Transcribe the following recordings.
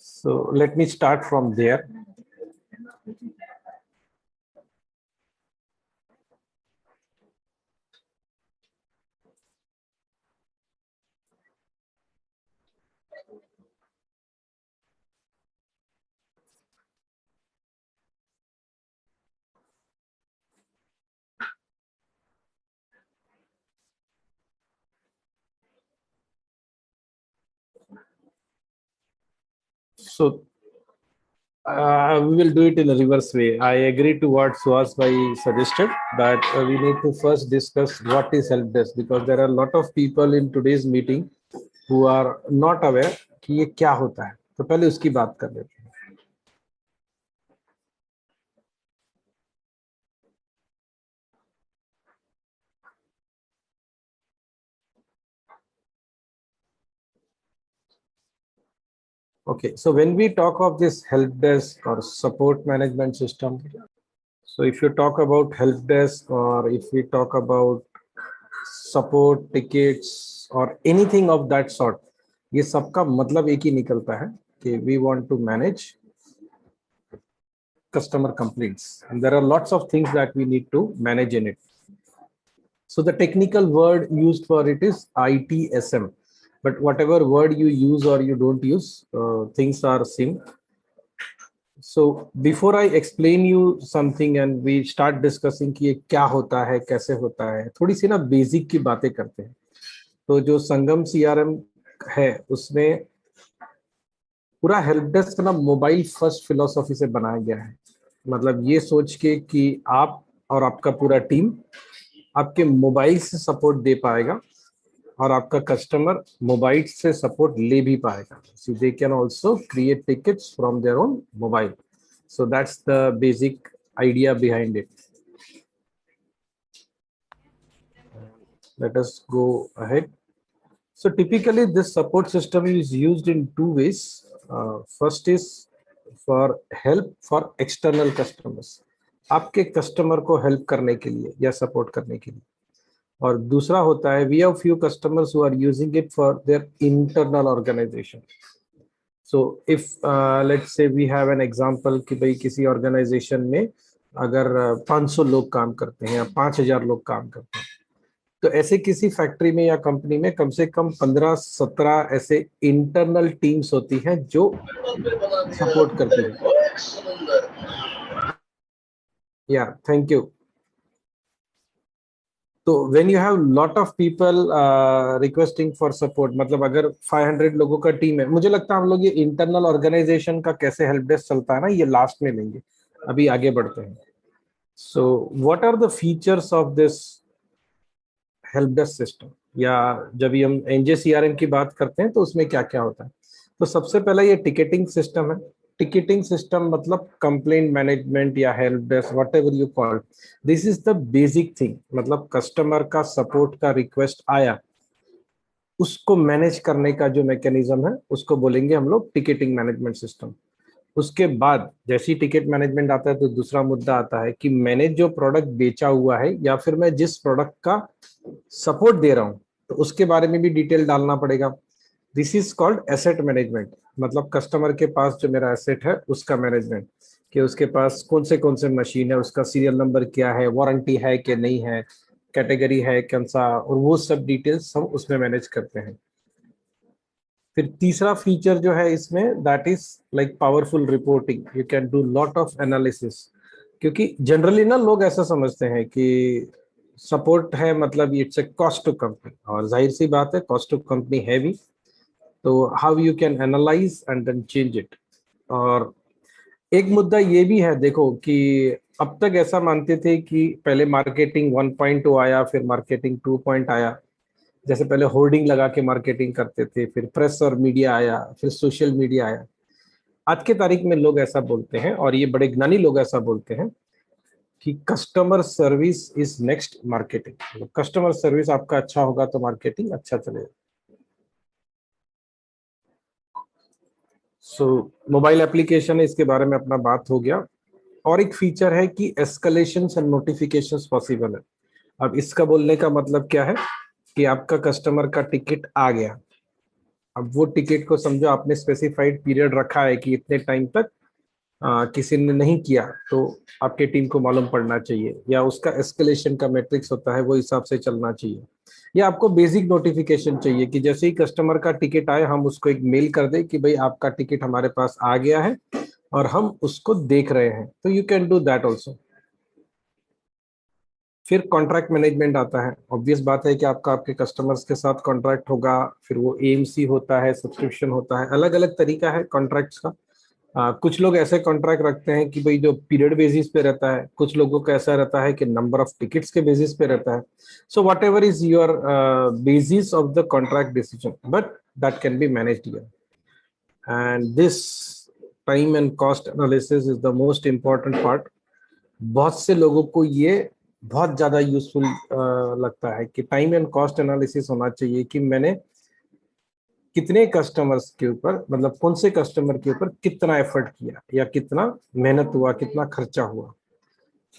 So let me start from there. So we will do it in a reverse way. I agree to what Suhas Bhai suggested, but we need to first discuss what is help desk, because there are a lot of people in today's meeting who are not aware कि ये क्या होता है. तो पहले उसकी बात कर लेते हैं. Okay, so when we talk of this help desk or support management system, so if you talk about help desk or if we talk about support tickets or anything of that sort, ये सबका मतलब एक ही निकलता है कि we want to manage customer complaints, and there are lots of things that we need to manage in it. So the technical word used for it is ITSM, but whatever word you use or you don't use, things are same. So before I explain you something and we start discussing कि ये क्या होता है, कैसे होता है, थोड़ी सी ना बेसिक की बातें करते हैं. तो जो संगम CRM है उसमें पूरा हेल्प डेस्क ना मोबाइल फर्स्ट फिलॉसफी से बनाया गया है. मतलब ये सोच के कि आप और आपका पूरा टीम आपके मोबाइल से सपोर्ट दे पाएगा और आपका कस्टमर मोबाइल से सपोर्ट ले भी पाएगा. So they can also create tickets from their own mobile. So that's the basic idea behind it. Let us go ahead. So typically this support system is used in two ways. First is for help for external customers, आपके customer को help करने के लिए या support करने के लिए. और दूसरा होता है we have few customers who are using it for their internal organization. So if let's say we have an example कि भाई किसी ऑर्गेनाइजेशन में अगर 500 लोग काम करते हैं या 5000 लोग काम करते हैं, तो ऐसे किसी फैक्ट्री में या कंपनी में कम से कम 15-17 ऐसे इंटरनल टीम्स होती हैं जो सपोर्ट करती है. या थैंक यू. तो when you have lot of people requesting for support, मतलब अगर 500 लोगों का टीम है, मुझे लगता है हम लोग ये इंटरनल ऑर्गेनाइजेशन का कैसे हेल्प डेस्क चलता है ना, ये लास्ट में लेंगे. अभी आगे बढ़ते हैं. So what are the features of this help desk system, या जब भी हम NJCRM की बात करते हैं तो उसमें क्या क्या होता है. तो सबसे पहला ये टिकटिंग सिस्टम है. टिकटिंग सिस्टम मतलब कंप्लेंट मैनेजमेंट या help desk what ever you call, this is the basic thing. मतलब कस्टमर का सपोर्ट का रिक्वेस्ट आया, उसको मैनेज करने का जो मैकेनिज्म है उसको बोलेंगे हम लोग टिकटिंग मैनेजमेंट सिस्टम. उसके बाद जैसे ही टिकट मैनेजमेंट आता है तो दूसरा मुद्दा आता है कि मैंने जो प्रोडक्ट बेचा हुआ है या फिर मैं जिस प्रोडक्ट का सपोर्ट दे रहा हूं तो उसके बारे में भी डिटेल डालना पड़ेगा. This is called asset management. मतलब कस्टमर के पास जो मेरा एसेट है उसका मैनेजमेंट, कि उसके पास कौन से मशीन है, उसका सीरियल नंबर क्या है, वारंटी है कि नहीं है, कैटेगरी है कौन सा, और वो सब डिटेल्स हम उसमें मैनेज करते हैं. फिर तीसरा फीचर जो है इसमें that is like powerful reporting. You can do lot of analysis, क्योंकि जनरली ना लोग ऐसा समझते हैं कि सपोर्ट है मतलब it's a cost to company, और जाहिर सी बात है कॉस्ट टू कंपनी है भी. तो how you can analyze and then change it. और एक मुद्दा ये भी है देखो कि अब तक ऐसा मानते थे कि पहले मार्केटिंग 1.0 आया, फिर मार्केटिंग 2 आया. जैसे पहले होर्डिंग लगा के मार्केटिंग करते थे, फिर प्रेस और मीडिया आया, फिर सोशल मीडिया आया. आज के तारीख में लोग ऐसा बोलते हैं, और ये बड़े ज्ञानी लोग ऐसा बोलते हैं कि customer service is next marketing. Customer service आपका अच्छा होगा तो मार्केटिंग अच्छा चलेगा. सो मोबाइल एप्लीकेशन है, इसके बारे में अपना बात हो गया. और एक फीचर है कि एस्केलेशन एंड नोटिफिकेशंस पॉसिबल है. अब इसका बोलने का मतलब क्या है कि आपका कस्टमर का टिकट आ गया, अब वो टिकट को समझो आपने स्पेसिफाइड पीरियड रखा है कि इतने टाइम तक किसी ने नहीं किया तो आपके टीम को मालूम पड़ना चाहिए, या उसका एस्केलेशन का मैट्रिक्स होता है वो हिसाब से चलना चाहिए, या आपको बेसिक नोटिफिकेशन चाहिए कि जैसे ही कस्टमर का टिकट आए हम उसको एक मेल कर दें कि भाई आपका टिकट हमारे पास आ गया है और हम उसको देख रहे हैं, तो you can do that also. फिर कॉन्ट्रैक्ट मैनेजमेंट आता है। ऑब्वियस बात है कि आपका आपके कस्टमर्स के साथ कॉन्ट्रैक्ट होगा, फिर वो एएमसी होता है, सब्सक्रिप्शन होता है, अलग अलग तरीका है कॉन्ट्रैक्ट्स का। कुछ लोग ऐसे कॉन्ट्रैक्ट रखते हैं कि भाई जो पीरियड बेसिस पे रहता है, कुछ लोगों का ऐसा रहता है कि नंबर ऑफ टिकट्स के बेसिस पे रहता है। So what ever is your basis of the contract decision, but that can be managed here. And this time and cost analysis is the most important part. बहुत से लोगों को ये बहुत ज्यादा यूजफुल लगता है कि टाइम एंड कॉस्ट एनालिसिस होना चाहिए कि मैंने कितने कस्टमर्स के ऊपर, मतलब कौन से कस्टमर के ऊपर कितना एफर्ट किया, या कितना मेहनत हुआ, कितना खर्चा हुआ।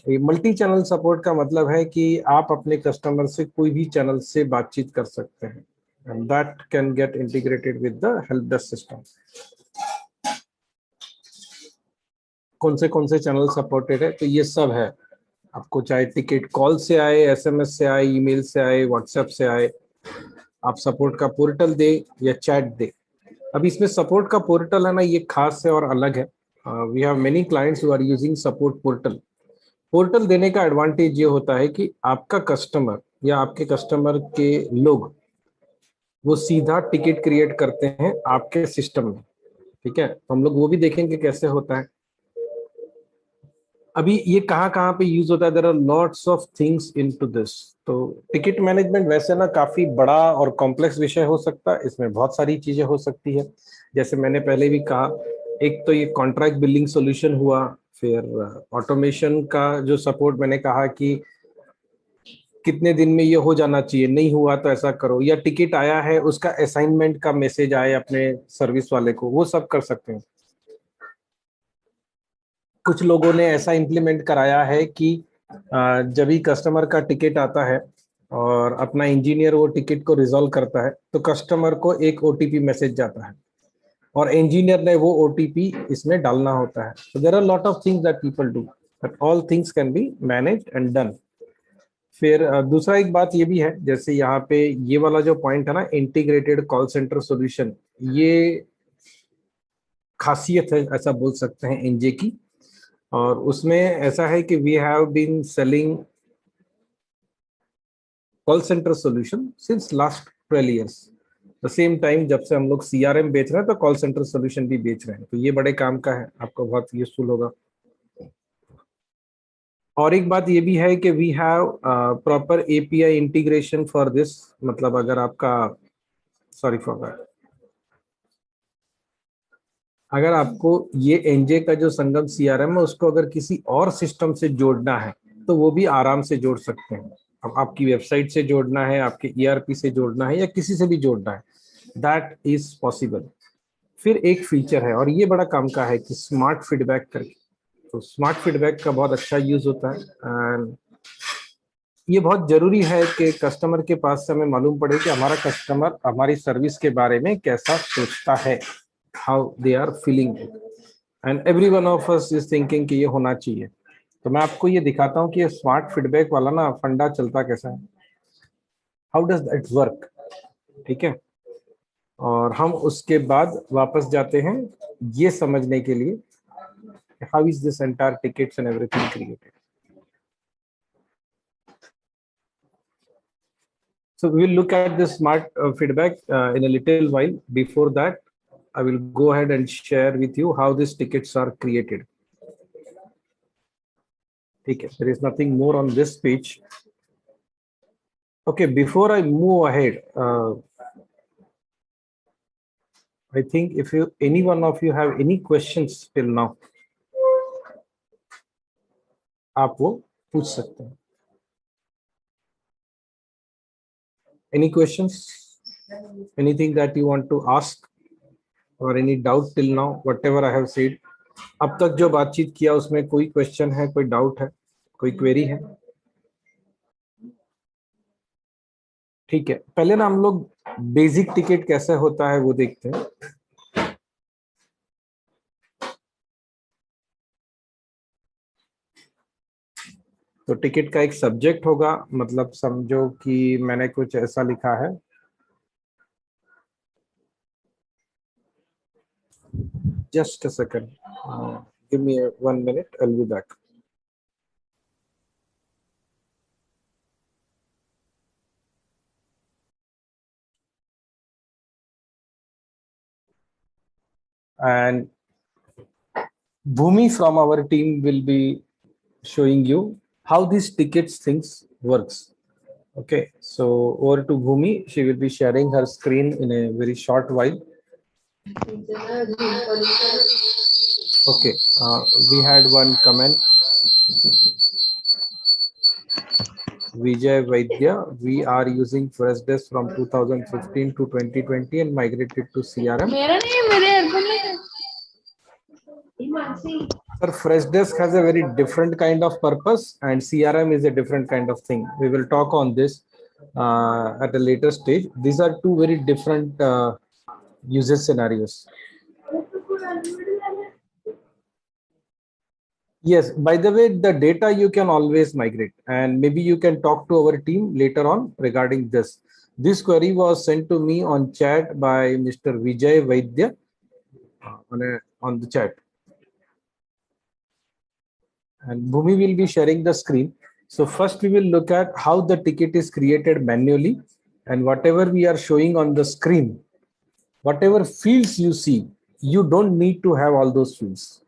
ये मल्टी चैनल सपोर्ट का मतलब है कि आप अपने कस्टमर से कोई भी चैनल से बातचीत कर सकते हैं, and that can get integrated with the help desk system. कौन से चैनल सपोर्टेड है, तो ये सब है। आपको चाहे टिकट कॉल से आए, एसएमएस से आए, ईमेल से आए, व्हाट्सएप से आए, आप सपोर्ट का पोर्टल दे या चैट दे। अब इसमें सपोर्ट का पोर्टल है ना, ये खास है और अलग है। We have many clients who are using support portal. Portal देने का एडवांटेज ये होता है कि आपका कस्टमर या आपके कस्टमर के लोग वो सीधा टिकट क्रिएट करते हैं आपके सिस्टम में। ठीक है, तो हम लोग वो भी देखेंगे कैसे होता है। अभी ये कहाँ कहाँ पे यूज होता है, there are lots of things into this. तो टिकट मैनेजमेंट वैसे ना काफी बड़ा और कॉम्प्लेक्स विषय हो सकता है, इसमें बहुत सारी चीजें हो सकती है। जैसे मैंने पहले भी कहा, एक तो ये कॉन्ट्रैक्ट बिलिंग सॉल्यूशन हुआ, फिर ऑटोमेशन का जो सपोर्ट मैंने कहा कि कितने दिन में ये हो जाना चाहिए, नहीं हुआ तो ऐसा करो, या टिकट आया है उसका असाइनमेंट का मैसेज आए अपने सर्विस वाले को, वो सब कर सकते हैं। कुछ लोगों ने ऐसा इम्प्लीमेंट कराया है कि जब भी कस्टमर का टिकट आता है और अपना इंजीनियर वो टिकट को रिजॉल्व करता है, तो कस्टमर को एक ओटीपी मैसेज जाता है और इंजीनियर ने वो ओटीपी इसमें डालना होता है। तो there are lot of things that people do, but all things can be managed and done. फिर दूसरा एक बात ये भी है, जैसे यहाँ पे ये वाला जो पॉइंट है ना, इंटीग्रेटेड कॉल सेंटर सॉल्यूशन, ये खासियत है ऐसा बोल सकते हैं एनजे की। और उसमें ऐसा है कि we have been selling call centre solution since last 12 years. The same time जब से हम लोग सीआरएम बेच रहे हैं तो कॉल सेंटर सॉल्यूशन भी बेच रहे हैं, तो ये बड़े काम का है, आपको बहुत यूजफुल होगा। और एक बात ये भी है कि we have proper API integration for this. मतलब अगर आपका, सॉरी फॉर दैट, अगर आपको ये एनजे का जो संगम सीआरएम है उसको अगर किसी और सिस्टम से जोड़ना है तो वो भी आराम से जोड़ सकते हैं। अब आपकी वेबसाइट से जोड़ना है, आपके ईआरपी से जोड़ना है, या किसी से भी जोड़ना है, दैट इज पॉसिबल। फिर एक फीचर है और ये बड़ा काम का है कि स्मार्ट फीडबैक करके। तो स्मार्ट फीडबैक का बहुत अच्छा यूज होता है, एंड ये बहुत जरूरी है कि कस्टमर के पास से हमें मालूम पड़े कि हमारा कस्टमर हमारी सर्विस के बारे में कैसा सोचता है, how they are feeling, and every one of us is thinking कि ये होना चाहिए। तो मैं आपको ये दिखाता हूँ कि ये स्मार्ट फीडबैक वाला ना फंडा चलता कैसा है, हाउ डज इट वर्क। ठीक है, और हम उसके बाद वापस जाते हैं ये समझने के लिए how is this entire tickets and everything created. So we will look at the smart feedback in a little while. Before that, I will go ahead and share with you how these tickets are created. Okay, there is nothing more on this page. Okay, before I move ahead, I think if you, any one of you have any questions till now, आप वो पूछ सकते हैं. Any questions? Anything that you want to ask or any doubt till now, whatever I have said? अब तक जो बातचीत किया उसमें कोई क्वेश्चन है, कोई डाउट है, कोई क्वेरी है? ठीक है, पहले ना हम लोग बेसिक टिकट कैसे होता है वो देखते हैं। तो टिकट का एक सब्जेक्ट होगा, मतलब समझो कि मैंने कुछ ऐसा लिखा है, just a second, give me 1 minute, I will be back. And Bhumi from our team will be showing you how these tickets things works. Okay, so over to Bhumi. She will be sharing her screen in a very short while. Okay, we had one comment. Vijay Vaidya, we are using Freshdesk from 2015 to 2020 and migrated to CRM. Sir, Freshdesk has a very different kind of purpose and CRM is a different kind of thing. We will talk on this at a later stage. These are two very different usage scenarios. Yes, by the way, the data you can always migrate, and maybe you can talk to our team later on regarding this. This query was sent to me on chat by Mr. Vijay Vaidya on the chat. And Bhumi will be sharing the screen. So first we will look at how the ticket is created manually, and whatever we are showing on the screen, whatever fields you see, you don't need to have all those fields.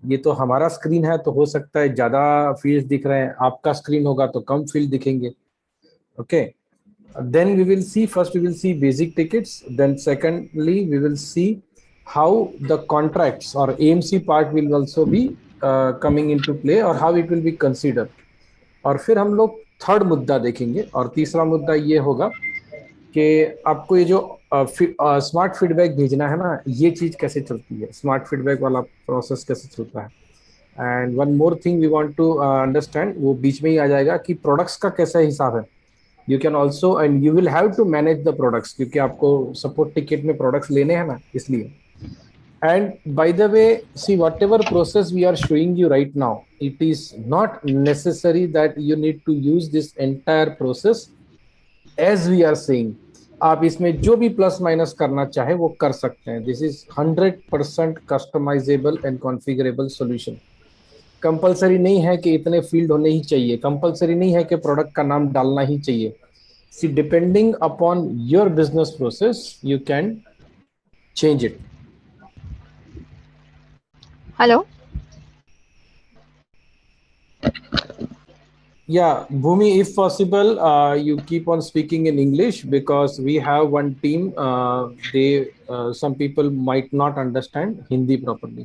ये तो हमारा screen है, तो हो सकता है ज्यादा field दिख रहे हैं, आपका स्क्रीन होगा तो कम फील्ड दिखेंगे. Okay, then we will see, first we will see basic tickets, then secondly we will see how the contracts or AMC part will also be coming into play or how it will be considered. और फिर हम लोग third मुद्दा देखेंगे, और तीसरा मुद्दा ये होगा कि आपको ये जो स्मार्ट फीडबैक भेजना है ना, ये चीज कैसे चलती है, स्मार्ट फीडबैक वाला प्रोसेस कैसे चलता है. And one more thing we want to understand, वो बीच में ही आ जाएगा कि प्रोडक्ट्स का कैसा हिसाब है. You can also and you will have to manage the products, क्योंकि आपको सपोर्ट टिकट में प्रोडक्ट्स लेने हैं ना, इसलिए. And by the way, see, whatever process we are showing you right now, it is not necessary that you need to use this entire process as we are saying. आप इसमें जो भी plus minus करना चाहे वो कर सकते हैं. This is 100% customisable and configurable solution. Compulsory नहीं है कि इतने फील्ड होने ही चाहिए, कंपलसरी नहीं है कि प्रोडक्ट का नाम डालना ही चाहिए. See, depending upon your business process you can change it. Hello. Yeah, Bhumi, if possible, you keep on speaking in English because we have one team. Some people might not understand Hindi properly.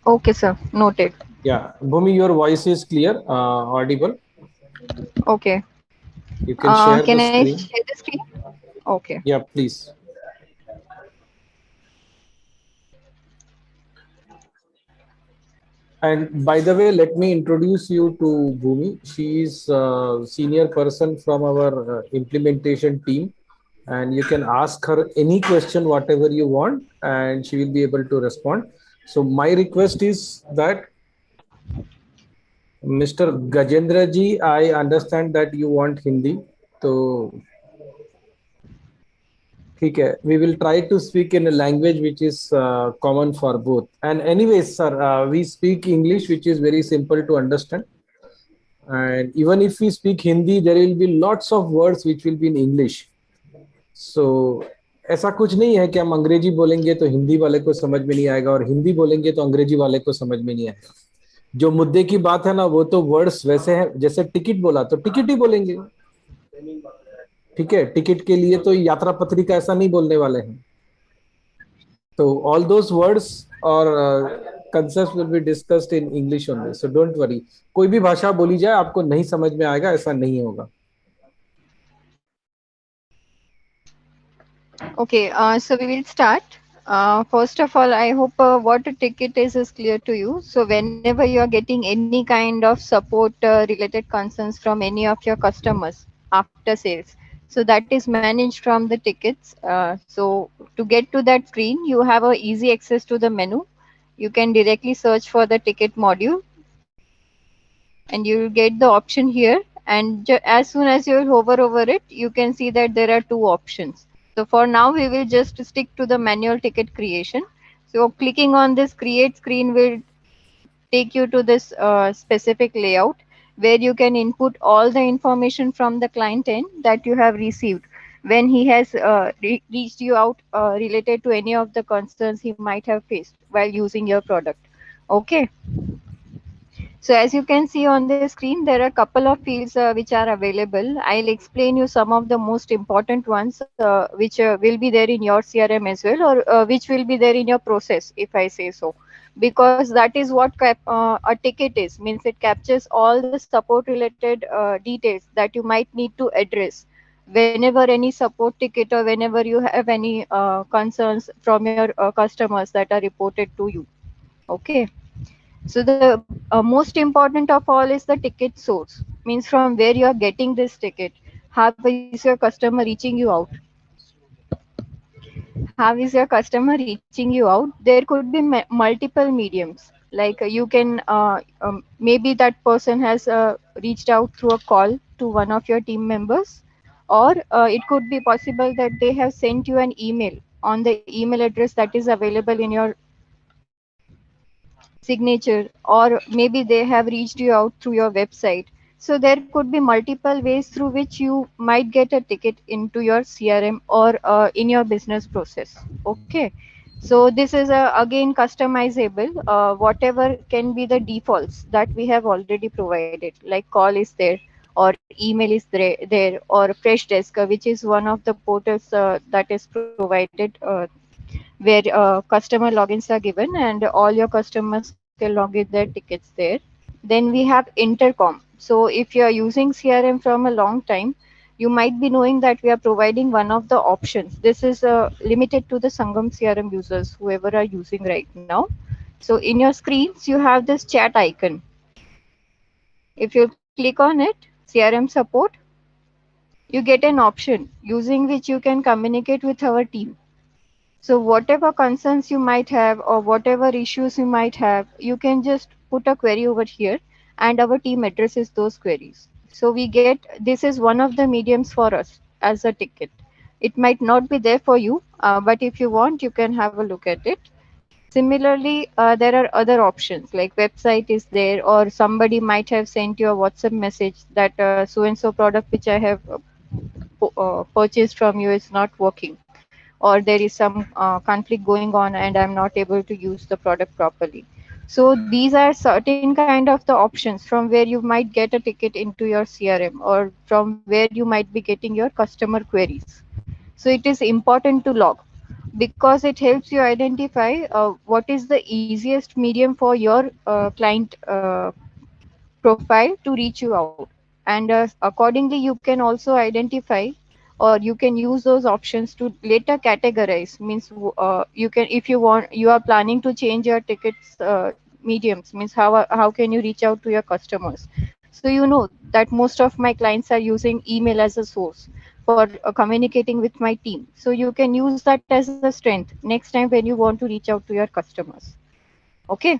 Okay, sir. Noted. Yeah, Bhumi, your voice is clear, audible. Okay. You can share Can the I screen. share the screen? Okay. Yeah, please. And by the way, let me introduce you to Bhumi. She is a senior person from our implementation team, and you can ask her any question, whatever you want, and she will be able to respond. So my request is that Mr. Gajendra ji, I understand that you want Hindi. So ठीक है, we will try to speak in a language which is common for both. And anyways, sir, we speak English, which is very simple to understand. And even if we speak Hindi, there will be lots of words which will be in English. So ऐसा कुछ नहीं है कि हम अंग्रेजी बोलेंगे तो हिंदी वाले को समझ में नहीं आएगा, और हिंदी बोलेंगे तो अंग्रेजी वाले को समझ में नहीं आएगा. जो मुद्दे की बात है ना, वो तो वर्ड्स वैसे हैं, जैसे टिकट बोला तो टिकट ही बोलेंगे. ठीक है, टिकट के लिए तो यात्रा पत्रिका ऐसा नहीं बोलने वाले हैं. तो all those words or concepts will be discussed in English only. So don't worry. कोई भी भाषा बोली जाए आपको नहीं समझ में आएगा, ऐसा नहीं होगा. Okay. So we will start. First of all, I hope what a ticket is clear to you. So whenever you are getting any kind of support related concerns from any of your customers after sales, So that is managed from the tickets. So to get to that screen, you have a easy access to the menu. You can directly search for the ticket module, and you will get the option here. And as soon as you hover over it, you can see that there are two options. So for now, we will just stick to the manual ticket creation. So clicking on this create screen will take you to this specific layout where you can input all the information from the client end that you have received when he has reached you out related to any of the concerns he might have faced while using your product. Okay. So as you can see on the screen, there are a couple of fields which are available. I'll explain you some of the most important ones which will be there in your CRM as well, or which will be there in your process, if I say so. Because that is what a ticket is, means it captures all the support related details that you might need to address whenever any support ticket or whenever you have any concerns from your customers that are reported to you. Okay. So the most important of all is the ticket source, means from where you are getting this ticket. How is your customer reaching you out? How is your customer reaching you out? There could be multiple mediums. Like you can maybe that person has reached out through a call to one of your team members, or it could be possible that they have sent you an email on the email address that is available in your signature, or maybe they have reached you out through your website. So there could be multiple ways through which you might get a ticket into your CRM or in your business process. Okay. So this is again customizable, whatever can be the defaults that we have already provided, like call is there, or email is there, or Freshdesk, which is one of the portals that is provided where customer logins are given and all your customers can log in their tickets there. Then we have intercom. So if you are using CRM from a long time, you might be knowing that we are providing one of the options. This is limited to the Sangam CRM users, whoever are using right now. So in your screens, you have this chat icon. If you click on it, CRM support, you get an option using which you can communicate with our team. So whatever concerns you might have or whatever issues you might have, you can just put a query over here and our team addresses those queries. So we get, this is one of the mediums for us as a ticket. It might not be there for you, but if you want, you can have a look at it. Similarly, there are other options like website is there, or somebody might have sent you a WhatsApp message that so and so product which I have purchased from you is not working, or there is some conflict going on and I'm not able to use the product properly. So these are certain kind of the options from where you might get a ticket into your CRM, or from where you might be getting your customer queries. So it is important to log because it helps you identify what is the easiest medium for your client profile to reach you out. And accordingly, you can also identify, or you can use those options to later categorize. Means you can, if you want, you are planning to change your tickets mediums, means how can you reach out to your customers. So you know that most of my clients are using email as a source for communicating with my team. So you can use that as a strength next time when you want to reach out to your customers. Okay.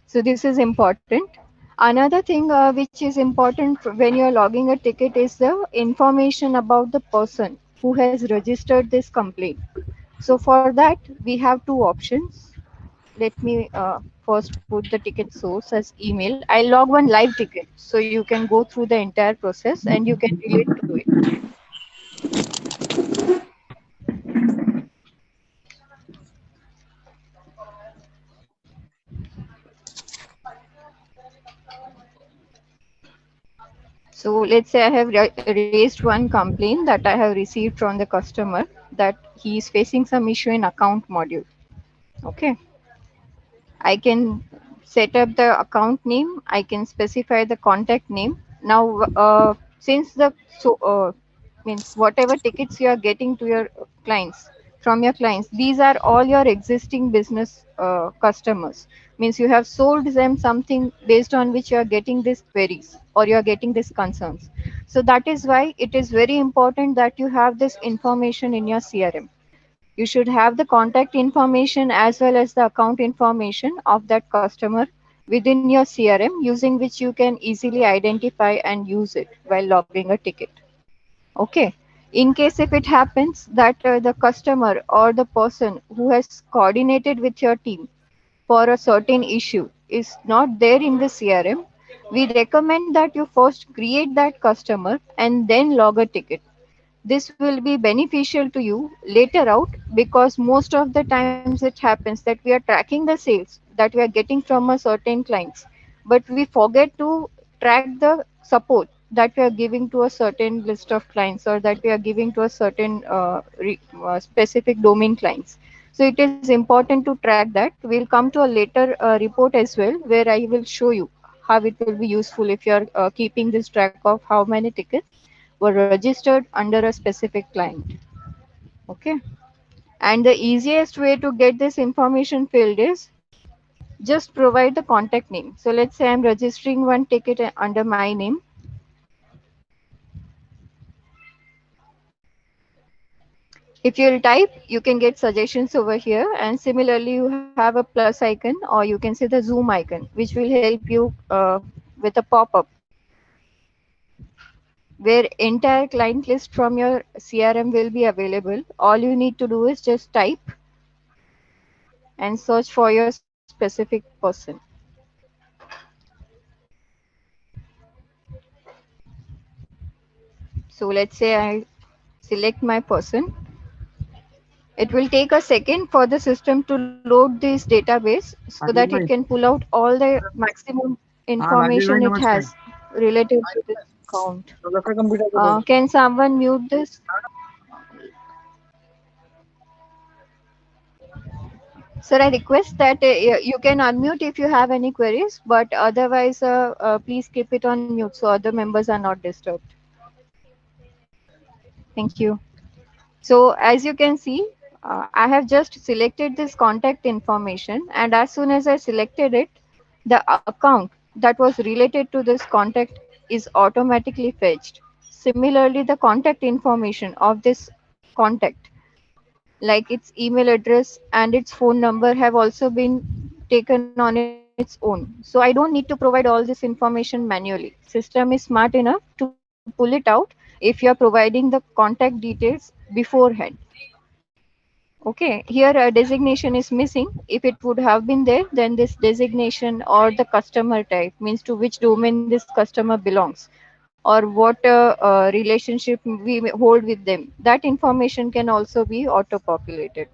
So this is important. Another thing which is important when you're logging a ticket is the information about the person who has registered this complaint. So for that, we have two options. Let me first put the ticket source as email. I'll log one live ticket so you can go through the entire process and you can relate to it. So let's say I have raised one complaint that I have received from the customer that he is facing some issue in account module. Okay. I can set up the account name. I can specify the contact name. Now, since the so means whatever tickets you are getting to your clients, from your clients. These are all your existing business customers. Means you have sold them something based on which you are getting these queries or you are getting these concerns. So that is why it is very important that you have this information in your CRM. You should have the contact information as well as the account information of that customer within your CRM, using which you can easily identify and use it while logging a ticket. Okay. In case if it happens that the customer or the person who has coordinated with your team for a certain issue is not there in the CRM, we recommend that you first create that customer and then log a ticket. This will be beneficial to you later out, because most of the times it happens that we are tracking the sales that we are getting from a certain clients, but we forget to track the support that we are giving to a certain list of clients, or that we are giving to a certain specific domain clients. So it is important to track that. We'll come to a later report as well, where I will show you how it will be useful if you are keeping this track of how many tickets were registered under a specific client. Okay. And the easiest way to get this information filled is just provide the contact name. So let's say I'm registering one ticket under my name. If you'll type, you can get suggestions over here. And similarly, you have a plus icon, or you can say the zoom icon, which will help you with a pop-up where entire client list from your CRM will be available. All you need to do is just type and search for your specific person. So let's say I select my person. It will take a second for the system to load this database so that it Ashish can भाई. pull out all the maximum हाँ Rajesh information भाई it नमस्ते. has related to this account. तो देखो computer के बोल. Can someone mute this? Sir, I request that you can unmute if you have any queries, but otherwise, please keep it on mute so other members are not disturbed. Thank you. So as you can see, I have just selected this contact information, and as soon as I selected it, the account that was related to this contact is automatically fetched. Similarly, the contact information of this contact, like its email address and its phone number, have also been taken on its own. So I don't need to provide all this information manually. System is smart enough to pull it out if you are providing the contact details beforehand. Okay, here a designation is missing. If it would have been there, then this designation or the customer type, means to which domain this customer belongs, or what relationship we hold with them, that information can also be auto populated.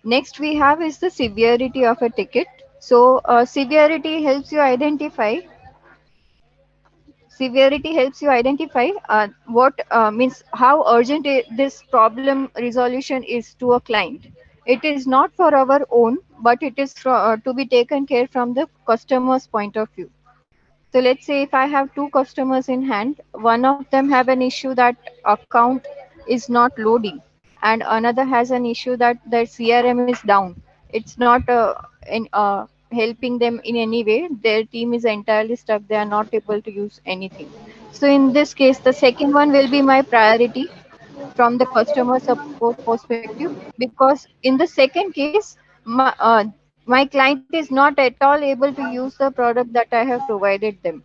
Next we have is the severity of a ticket. So severity helps you identify what means how urgent this problem resolution is to a client. It is not for our own, but it is to be taken care from the customer's point of view. So let's say if I have two customers in hand, one of them have an issue that account is not loading, and another has an issue that their CRM is down. It's not helping them in any way. Their team is entirely stuck. They are not able to use anything. So in this case, the second one will be my priority from the customer support perspective, because in the second case, my client is not at all able to use the product that I have provided them.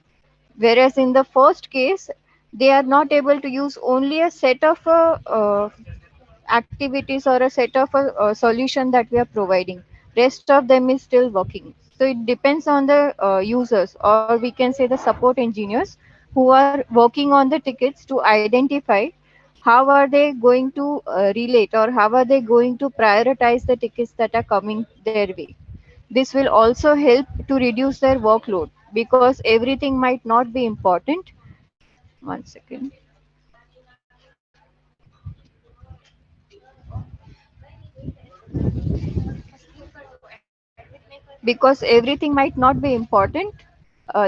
Whereas in the first case, they are not able to use only a set of activities or a set of a solution that we are providing. Rest of them is still working. So it depends on the users, or we can say the support engineers who are working on the tickets, to identify how are they going to relate, or how are they going to prioritize the tickets that are coming their way. This will also help to reduce their workload, because everything might not be important. One second. Because everything might not be important,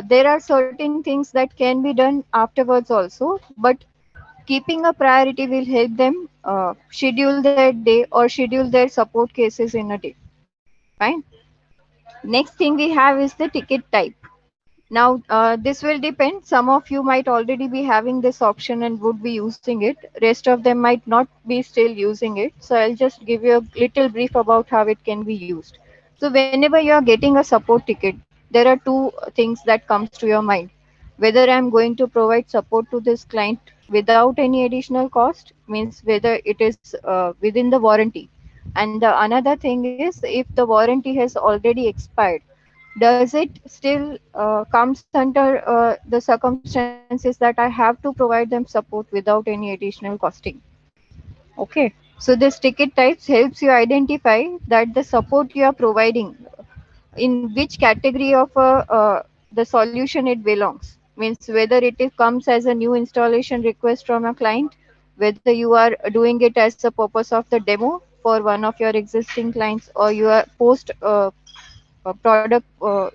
there are certain things that can be done afterwards also. But Keeping a priority will help them schedule their day or schedule their support cases in a day. Fine. Next thing we have is the ticket type. Now, this will depend. Some of you might already be having this option and would be using it. Rest of them might not be still using it. So I'll just give you a little brief about how it can be used. So whenever you are getting a support ticket, there are two things that comes to your mind. Whether I'm going to provide support to this client without any additional cost, means whether it is within the warranty. And the another thing is, if the warranty has already expired, does it still comes under the circumstances that I have to provide them support without any additional costing? Okay, so this ticket types helps you identify that the support you are providing, in which category of the solution it belongs, means whether comes as a new installation request from a client, whether you are doing it as a purpose of the demo for one of your existing clients, or you are post product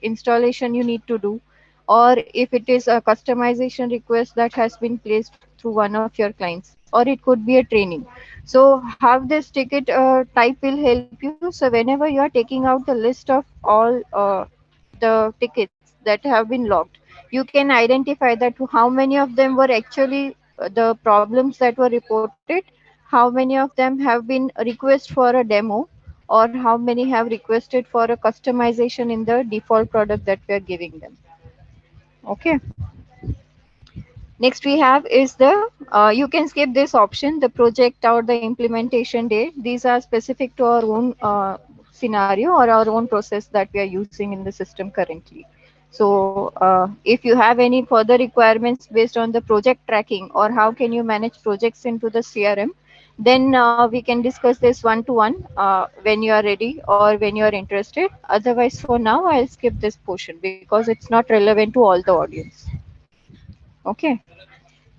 installation you need to do, or if it is a customization request that has been placed through one of your clients, or it could be a training. So how this ticket type will help you. So whenever you are taking out the list of all the tickets that have been logged, you can identify that how many of them were actually the problems that were reported, how many of them have been request for a demo, or how many have requested for a customization in the default product that we are giving them. Okay. Next we have is the, you can skip this option, the project or the implementation date. These are specific to our own scenario or our own process that we are using in the system currently. So if you have any further requirements based on the project tracking or how can you manage projects into the CRM, then we can discuss this one to one when you are ready or when you are interested. Otherwise, for now, I'll skip this portion because it's not relevant to all the audience. Okay.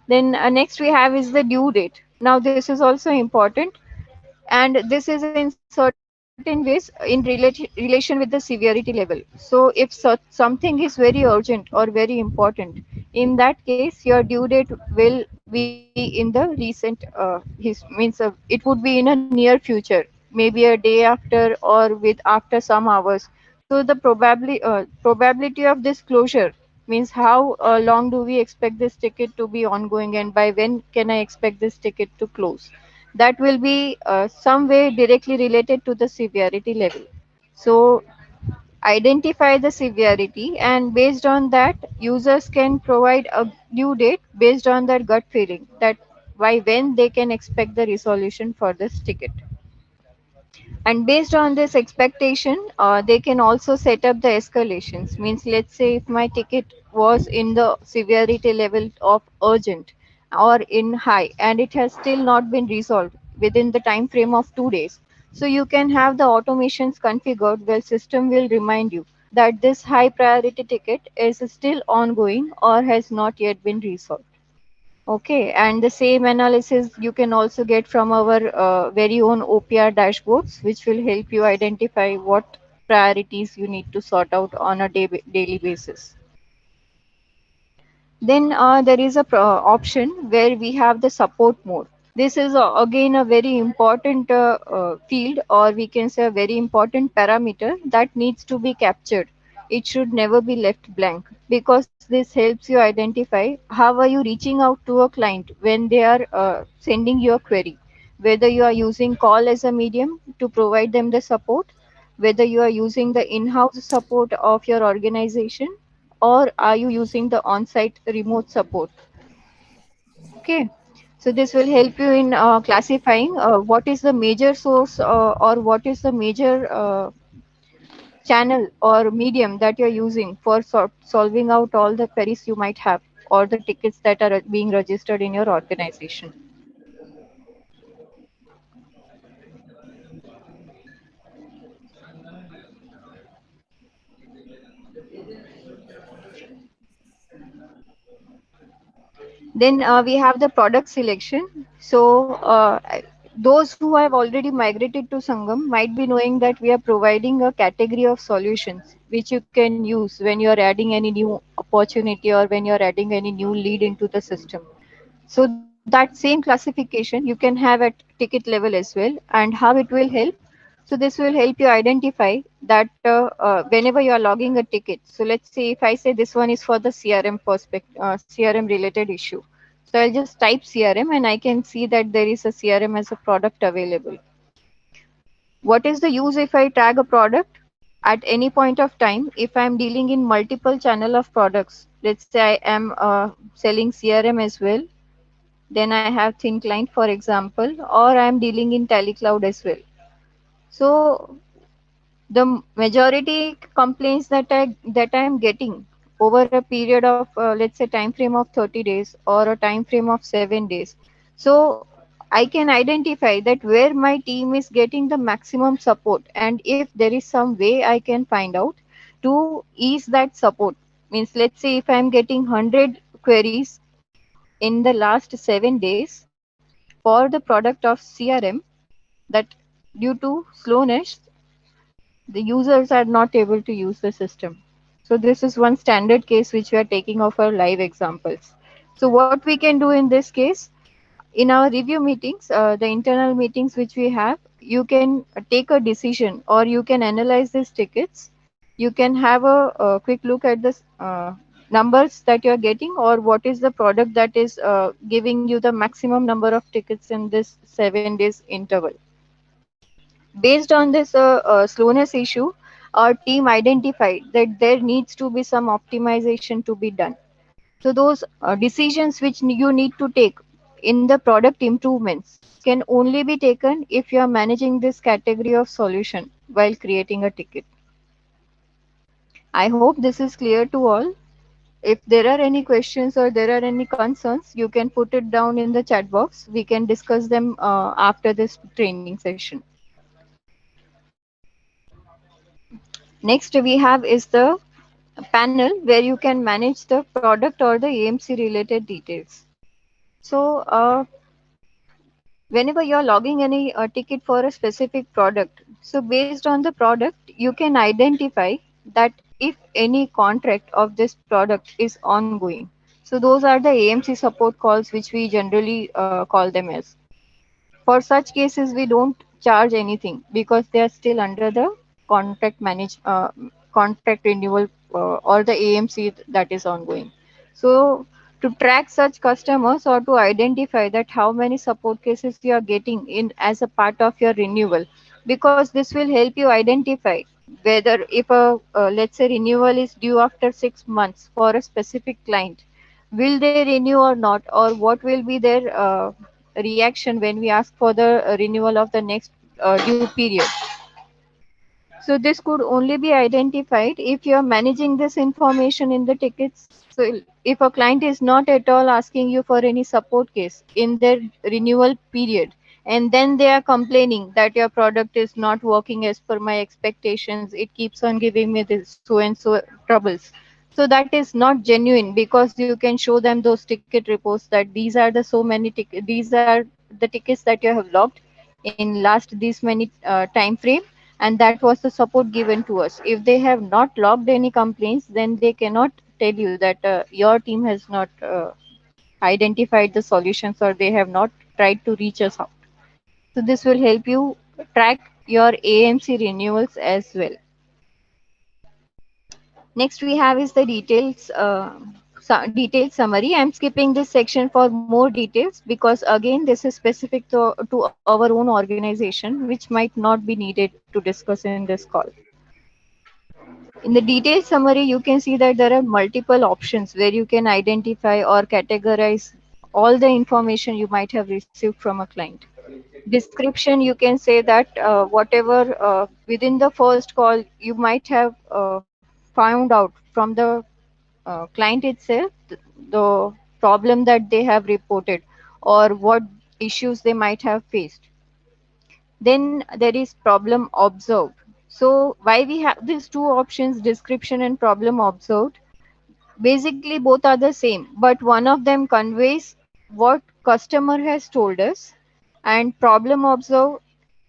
Then next we have is the due date. Now this is also important, and this is in certain ways in relation with the severity level. So if something is very urgent or very important, in that case your due date will be in the recent means it would be in a near future, maybe a day after or with after some hours. So the probability of this closure means how long do we expect this ticket to be ongoing, and by when can I expect this ticket to close. That will be some way directly related to the severity level. So identify the severity, and based on that users can provide a due date based on their gut feeling that by when they can expect the resolution for this ticket. And based on this expectation, they can also set up the escalations. Means, let's say if my ticket was in the severity level of urgent or in high, and it has still not been resolved within the time frame of 2 days, so you can have the automations configured where system will remind you that this high priority ticket is still ongoing or has not yet been resolved. Okay, and the same analysis you can also get from our very own OPR dashboards, which will help you identify what priorities you need to sort out on a daily basis. Then there is a option where we have the support mode. This is again a very important field, or we can say a very important parameter that needs to be captured. It should never be left blank, because this helps you identify how are you reaching out to a client when they are sending you a query, whether you are using call as a medium to provide them the support, whether you are using the in-house support of your organization, or are you using the on-site remote support. Okay, so this will help you in classifying what is the major source or what is the major channel or medium that you're using for solving out all the queries you might have, or the tickets that are being registered in your organization. Then we have the product selection. So those who have already migrated to Sangam might be knowing that we are providing a category of solutions which you can use when you are adding any new opportunity or when you are adding any new lead into the system. So that same classification you can have at ticket level as well. And how it will help? So this will help you identify that whenever you are logging a ticket. So let's say if I say this one is for the CRM CRM related issue. So I'll just type CRM and I can see that there is a CRM as a product available. What is the use if I tag a product at any point of time? If I'm dealing in multiple channel of products, let's say I am selling CRM as well, then I have thin client, for example, or I am dealing in telecloud as well. So the majority complaints that I am getting over a period of let's say time frame of 30 days or a time frame of 7 days. So I can identify that where my team is getting the maximum support, and if there is some way I can find out to ease that support. Means let's say if I am getting 100 queries in the last 7 days for the product of CRM, that due to slowness the users are not able to use the system. So this is one standard case which we are taking of our live examples. So what we can do in this case, in our review meetings, the internal meetings which we have, you can take a decision or you can analyze these tickets. You can have a quick look at the numbers that you are getting, or what is the product that is giving you the maximum number of tickets in this 7 days interval. Based on this slowness issue, our team identified that there needs to be some optimization to be done. So those decisions which you need to take in the product improvements can only be taken if you are managing this category of solution while creating a ticket. I hope this is clear to all. If there are any questions or there are any concerns, you can put it down in the chat box. We can discuss them after this training session. Next we have is the panel where you can manage the product or the AMC related details. So whenever you're logging any ticket for a specific product, so based on the product, you can identify that if any contract of this product is ongoing. So those are the AMC support calls which we generally call them as. For such cases, we don't charge anything because they are still under the contract renewal or the AMC that is ongoing. So to track such customers or to identify that how many support cases you are getting in as a part of your renewal, because this will help you identify whether if a let's say renewal is due after 6 months for a specific client, will they renew or not, or what will be their reaction when we ask for the renewal of the next due period. So this could only be identified if you are managing this information in the tickets. So if a client is not at all asking you for any support case in their renewal period, and then they are complaining that your product is not working as per my expectations, it keeps on giving me this so and so troubles. So that is not genuine, because you can show them those ticket reports that these are the so many these are the tickets that you have logged in last this many time frame, and that was the support given to us. If they have not logged any complaints, then they cannot tell you that your team has not identified the solutions or they have not tried to reach us out. So this will help you track your AMC renewals as well. Next we have is the details detailed summary. I'm skipping this section for more details because again this is specific to our own organization, which might not be needed to discuss in this call. In the detailed summary, you can see that there are multiple options where you can identify or categorize all the information you might have received from a client. Description, you can say that whatever within the first call you might have found out from the client itself, the problem that they have reported or what issues they might have faced. Then there is problem observed. So why we have these two options, description and problem observed? Basically both are the same, but one of them conveys what customer has told us, and problem observed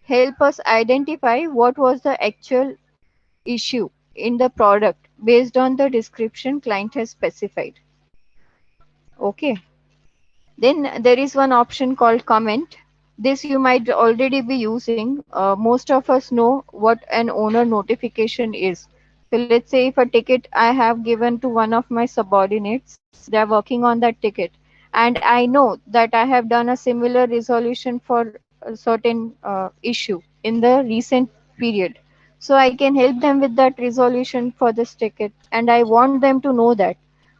help us identify what was the actual issue in the product based on the description client has specified. Okay. Then there is one option called comment. This you might already be using. Most of us know what an owner notification is. So let's say if a ticket I have given to one of my subordinates, they are working on that ticket, and I know that I have done a similar resolution for a certain issue in the recent period. So I can help them with that resolution for this ticket, and I want them to know that.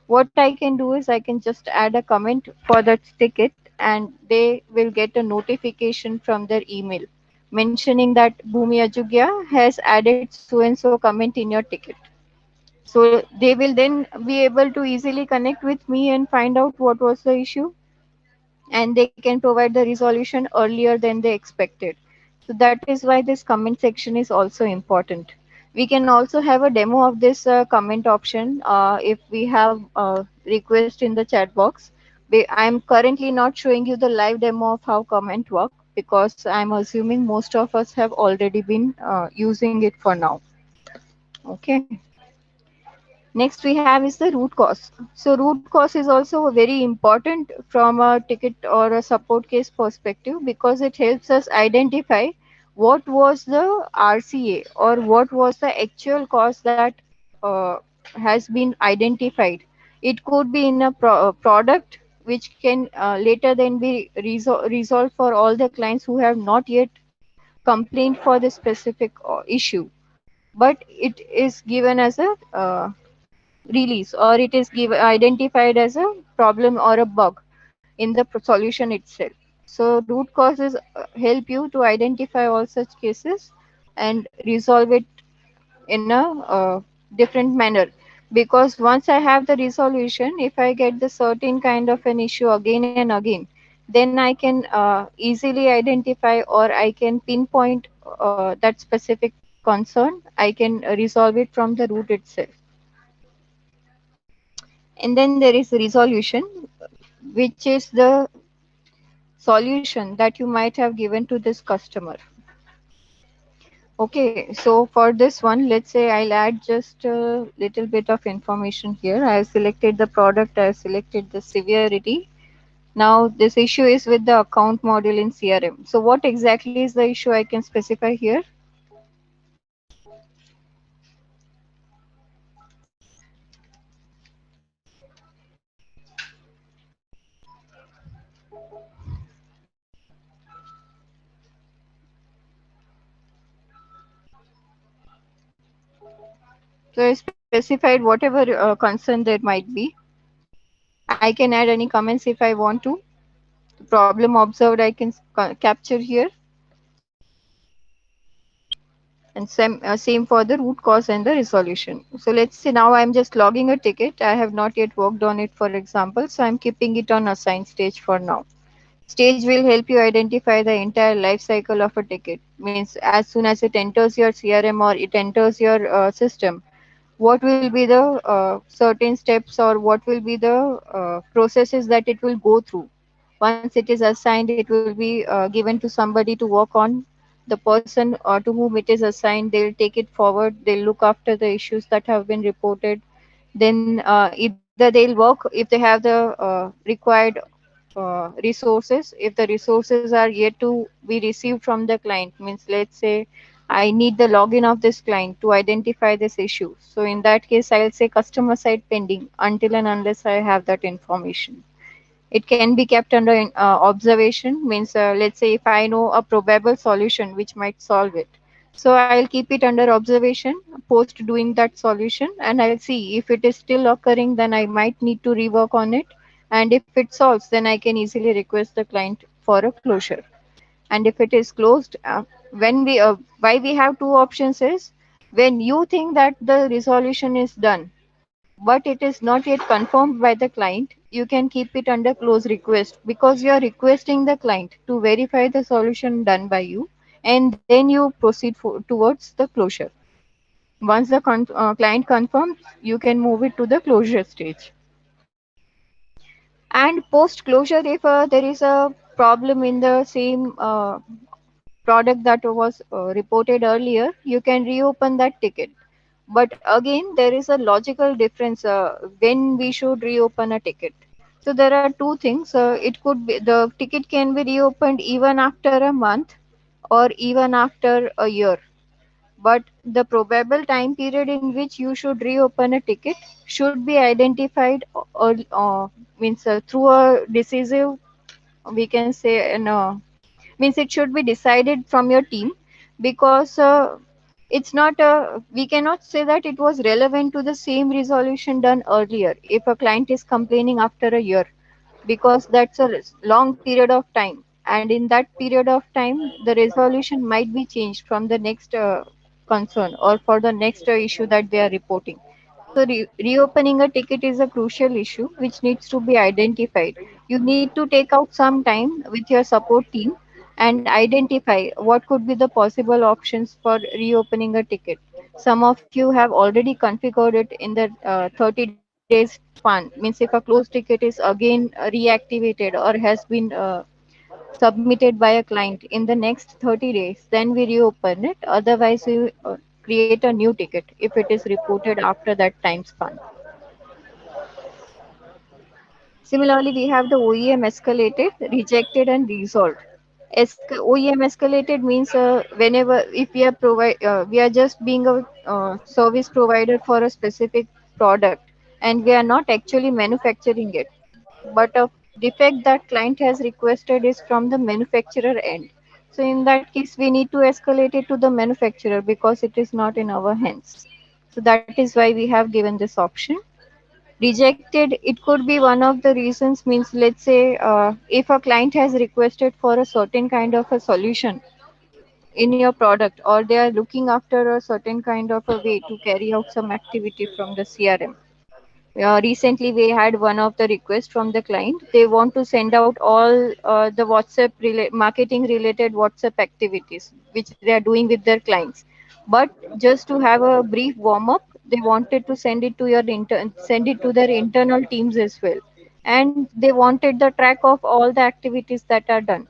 What I can do is I can just add a comment for that ticket, and they will get a notification from their email mentioning that Bhumi Ajugya has added so and so comment in your ticket. So they will then be able to easily connect with me and find out what was the issue, and they can provide the resolution earlier than they expected. So that is why this comment section is also important. We can also have a demo of this comment option if we have request in the chat box. I am currently not showing you the live demo of how comment work because I am assuming most of us have already been using it for now. Okay. Next we have is the root cause. So root cause is also very important from a ticket or a support case perspective because it helps us identify what was the RCA or what was the actual cause that uh, has been identified. It could be in a product which can later then be resolved for all the clients who have not yet complained for the specific issue, but it is given as a release, or it is identified as a problem or a bug in the solution itself. So root causes help you to identify all such cases and resolve it in a different manner, because once I have the resolution, if I get the certain kind of an issue again and again, then I can easily identify or I can pinpoint that specific concern. I can resolve it from the root itself. And then there is resolution, which is the solution that you might have given to this customer. Okay, so for this one, let's say I'll add just a little bit of information here. I have selected the product, I have selected the severity. Now this issue is with the account module in CRM. So what exactly is the issue I can specify here? So I specified whatever concern there might be. I can add any comments if I want to. The problem observed I can capture here, and same for the root cause and the resolution. So let's say now I'm just logging a ticket. I have not yet worked on it, for example, so I'm keeping it on assign stage for now. Stage will help you identify the entire life cycle of a ticket. Means as soon as it enters your CRM or it enters your system, what will be the certain steps or what will be the processes that it will go through. Once it is assigned, it will be given to somebody to work on. The person to whom it is assigned, they'll take it forward, they'll look after the issues that have been reported. Then either they'll work if they have the required resources. If the resources are yet to be received from the client, means let's say I need the login of this client to identify this issue. So in that case, I'll say customer side pending until and unless I have that information. It can be kept under observation, means let's say if I know a probable solution which might solve it. So I'll keep it under observation post doing that solution, and I'll see if it is still occurring, then I might need to rework on it. And if it solves, then I can easily request the client for a closure. And if it is closed, when we why we have two options is, when you think that the resolution is done but it is not yet confirmed by the client, you can keep it under close request, because you are requesting the client to verify the solution done by you, and then you proceed towards the closure. Once the client confirms, you can move it to the closure stage. And post closure, if there is a problem in the same product that was reported earlier, you can reopen that ticket. But again, there is a logical difference when we should reopen a ticket. So there are two things. It could be the ticket can be reopened even after a month or even after a year. But the probable time period in which you should reopen a ticket should be identified means through a decisive, we can say, means it should be decided from your team, because it's not we cannot say that it was relevant to the same resolution done earlier if a client is complaining after a year, because that's a long period of time, and in that period of time the resolution might be changed from the next concern or for the next issue that they are reporting. So reopening a ticket is a crucial issue which needs to be identified. You need to take out some time with your support team and identify what could be the possible options for reopening a ticket. Some of you have already configured it in the 30 days span. Means if a closed ticket is again reactivated or has been submitted by a client in the next 30 days, then we reopen it. Otherwise, we create a new ticket if it is reported after that time span. Similarly, we have the OEM escalated, rejected, and resolved. OEM escalated means whenever if we are just being a service provider for a specific product and we are not actually manufacturing it, but a defect that client has requested is from the manufacturer end. So in that case, we need to escalate it to the manufacturer because it is not in our hands. So that is why we have given this option. Rejected, it could be one of the reasons, means let's say if a client has requested for a certain kind of a solution in your product, or they are looking after a certain kind of a way to carry out some activity from the CRM. Recently, we had one of the requests from the client. They want to send out all the marketing related WhatsApp activities which they are doing with their clients. But just to have a brief warm up, they wanted to send it to their internal teams as well, and they wanted the track of all the activities that are done,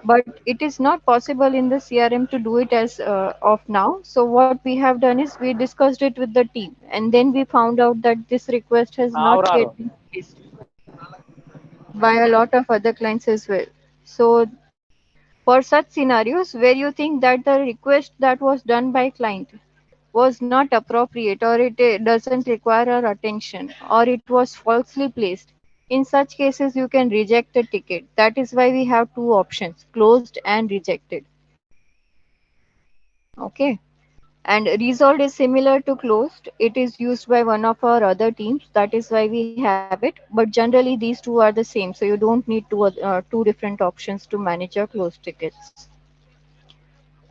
but it is not possible in the CRM to do it as of now. So what we have done is we discussed it with the team, and then we found out that this request has not yet been faced by a lot of other clients as well. So for such scenarios where you think that the request that was done by client was not appropriate, or it doesn't require our attention, or it was falsely placed, in such cases you can reject a ticket. That is why we have two options: closed and rejected. Okay. And resolved is similar to closed. It is used by one of our other teams. That is why we have it. But generally, these two are the same. So you don't need two different options to manage your closed tickets.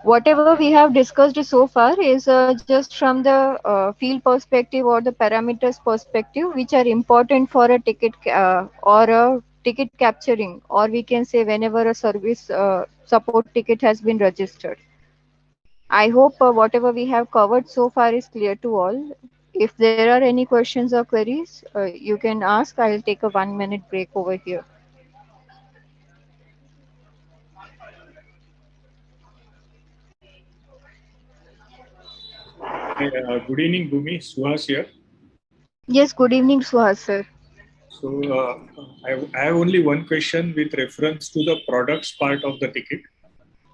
Whatever we have discussed so far is just from the field perspective or the parameters perspective, which are important for a or a ticket capturing, or we can say whenever a service support ticket has been registered. I hope whatever we have covered so far is clear to all. If there are any questions or queries, you can ask. I'll take a 1 minute break over here. Hi, good evening, Bhumi. Suhas here. Yes, good evening, Suhas sir. So, I have only one question with reference to the products part of the ticket.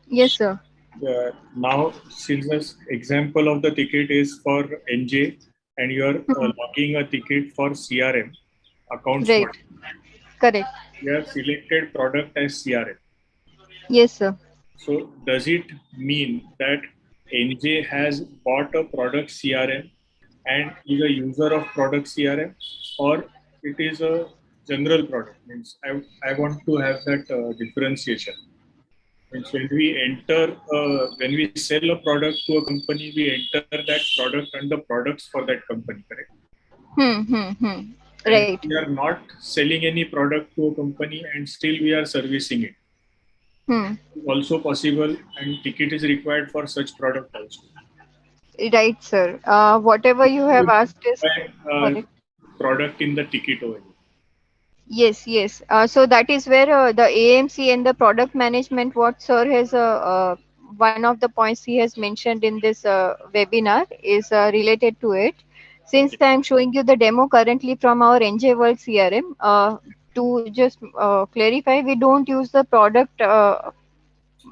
Yes, sir. Now, since this example of the ticket is for NJ and you are Hmm. logging a ticket for CRM, accounts Right. model, Correct. you have selected product as CRM. Yes, sir. So, does it mean that NJ has bought a product CRM and is a user of product CRM, or it is a general product? Means I want to have that differentiation. Means when we sell a product to a company, we enter that product and the products for that company, correct? And Right. we are not selling any product to a company and still we are servicing it. Hmm. Also possible, and ticket is required for such product also. Right, sir. Whatever you have asked is correct. Product in the ticket over here. Yes, yes. So that is where the AMC and the product management, what sir has one of the points he has mentioned in this webinar is related to it. Since I am showing you the demo currently from our NJ World CRM, to just clarify, we don't use the product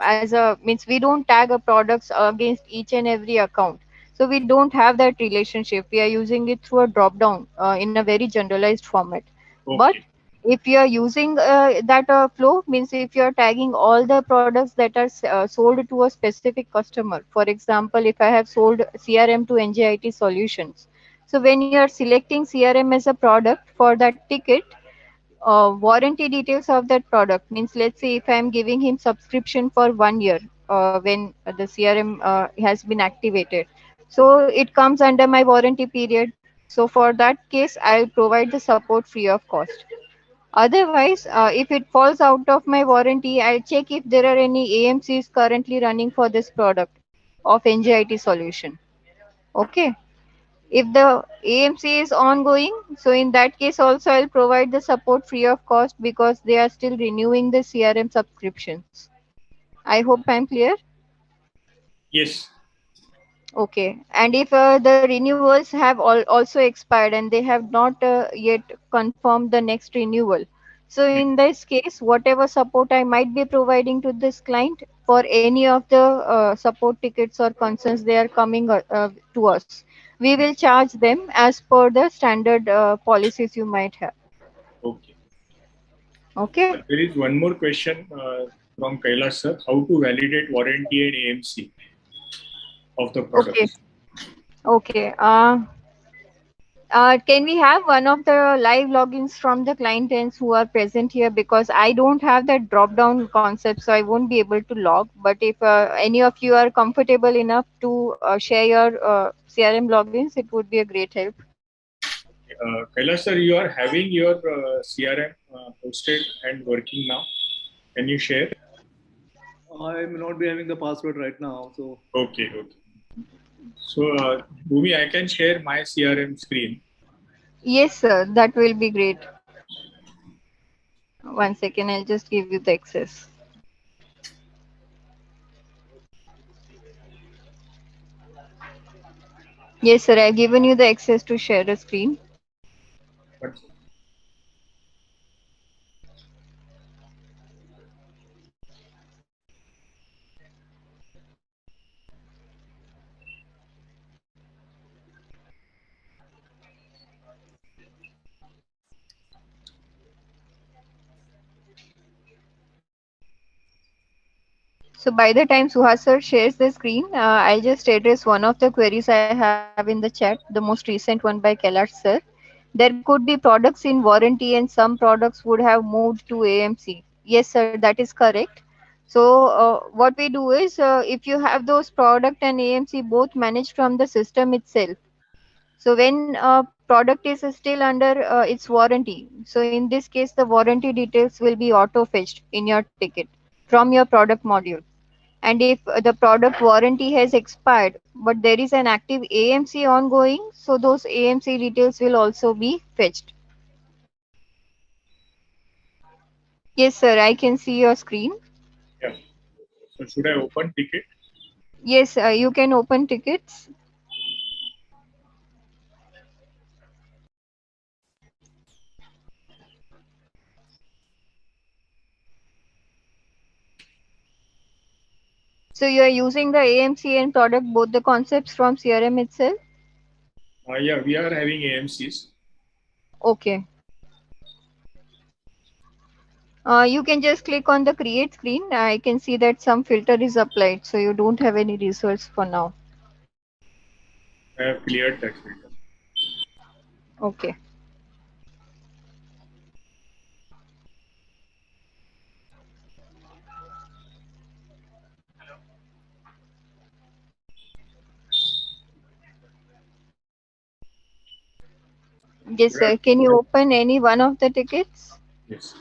as a means we don't tag a products against each and every account. So we don't have that relationship. We are using it through a drop down in a very generalized format. But Okay. if you are using that flow, means if you are tagging all the products that are sold to a specific customer. For example, if I have sold CRM to NJIT Solutions, so when you are selecting CRM as a product for that ticket, warranty details of that product, means let's say if I am giving him subscription for 1 year when the CRM has been activated, so it comes under my warranty period. So for that case, I'll provide the support free of cost. Otherwise, if it falls out of my warranty, I'll check if there are any AMCs currently running for this product of NJIT solution. Okay. If the AMC is ongoing, so in that case also I'll provide the support free of cost because they are still renewing the CRM subscriptions. I hope I'm clear. Yes. Okay. And if the renewals have also expired and they have not yet confirmed the next renewal, so in this case, whatever support I might be providing to this client for any of the support tickets or concerns they are coming to us, we will charge them as per the standard policies you might have. Okay. Okay. There is one more question from Kailash sir. How to validate warranty and AMC of the Okay. products? Okay. Can we have one of the live logins from the client ends who are present here? Because I don't have that drop down concept, so I won't be able to log. But if any of you are comfortable enough to share your CRM logins, it would be a great help. Kailash sir, you are having your CRM hosted and working now. Can you share? I may not be having the password right now, so Okay, okay. So, Bhumi, I can share my CRM screen. Yes, sir, that will be great. 1 second, I'll just give you the access. Yes, sir, I've given you the access to share the screen. But So by the time Suhas sir shares the screen, I'll just address one of the queries I have in the chat, the most recent one by Kailash sir. There could be products in warranty and some products would have moved to AMC. Yes, sir, that is correct. So what we do is if you have those product and AMC both managed from the system itself. So when a product is still under its warranty, so in this case the warranty details will be auto fetched in your ticket from your product module. And if the product warranty has expired, but there is an active AMC ongoing, so those AMC details will also be fetched. Yes, sir, I can see your screen. yeah. So, should I open ticket? Yes, you can open tickets. So you are using the AMC and product, both the concepts from CRM itself? Yeah, we are having AMCs. Okay. You can just click on the create screen. I can see that some filter is applied, so you don't have any results for now. I have cleared that filter. Okay. Yes, Should I? sir. Can you open any one of the tickets? Yes.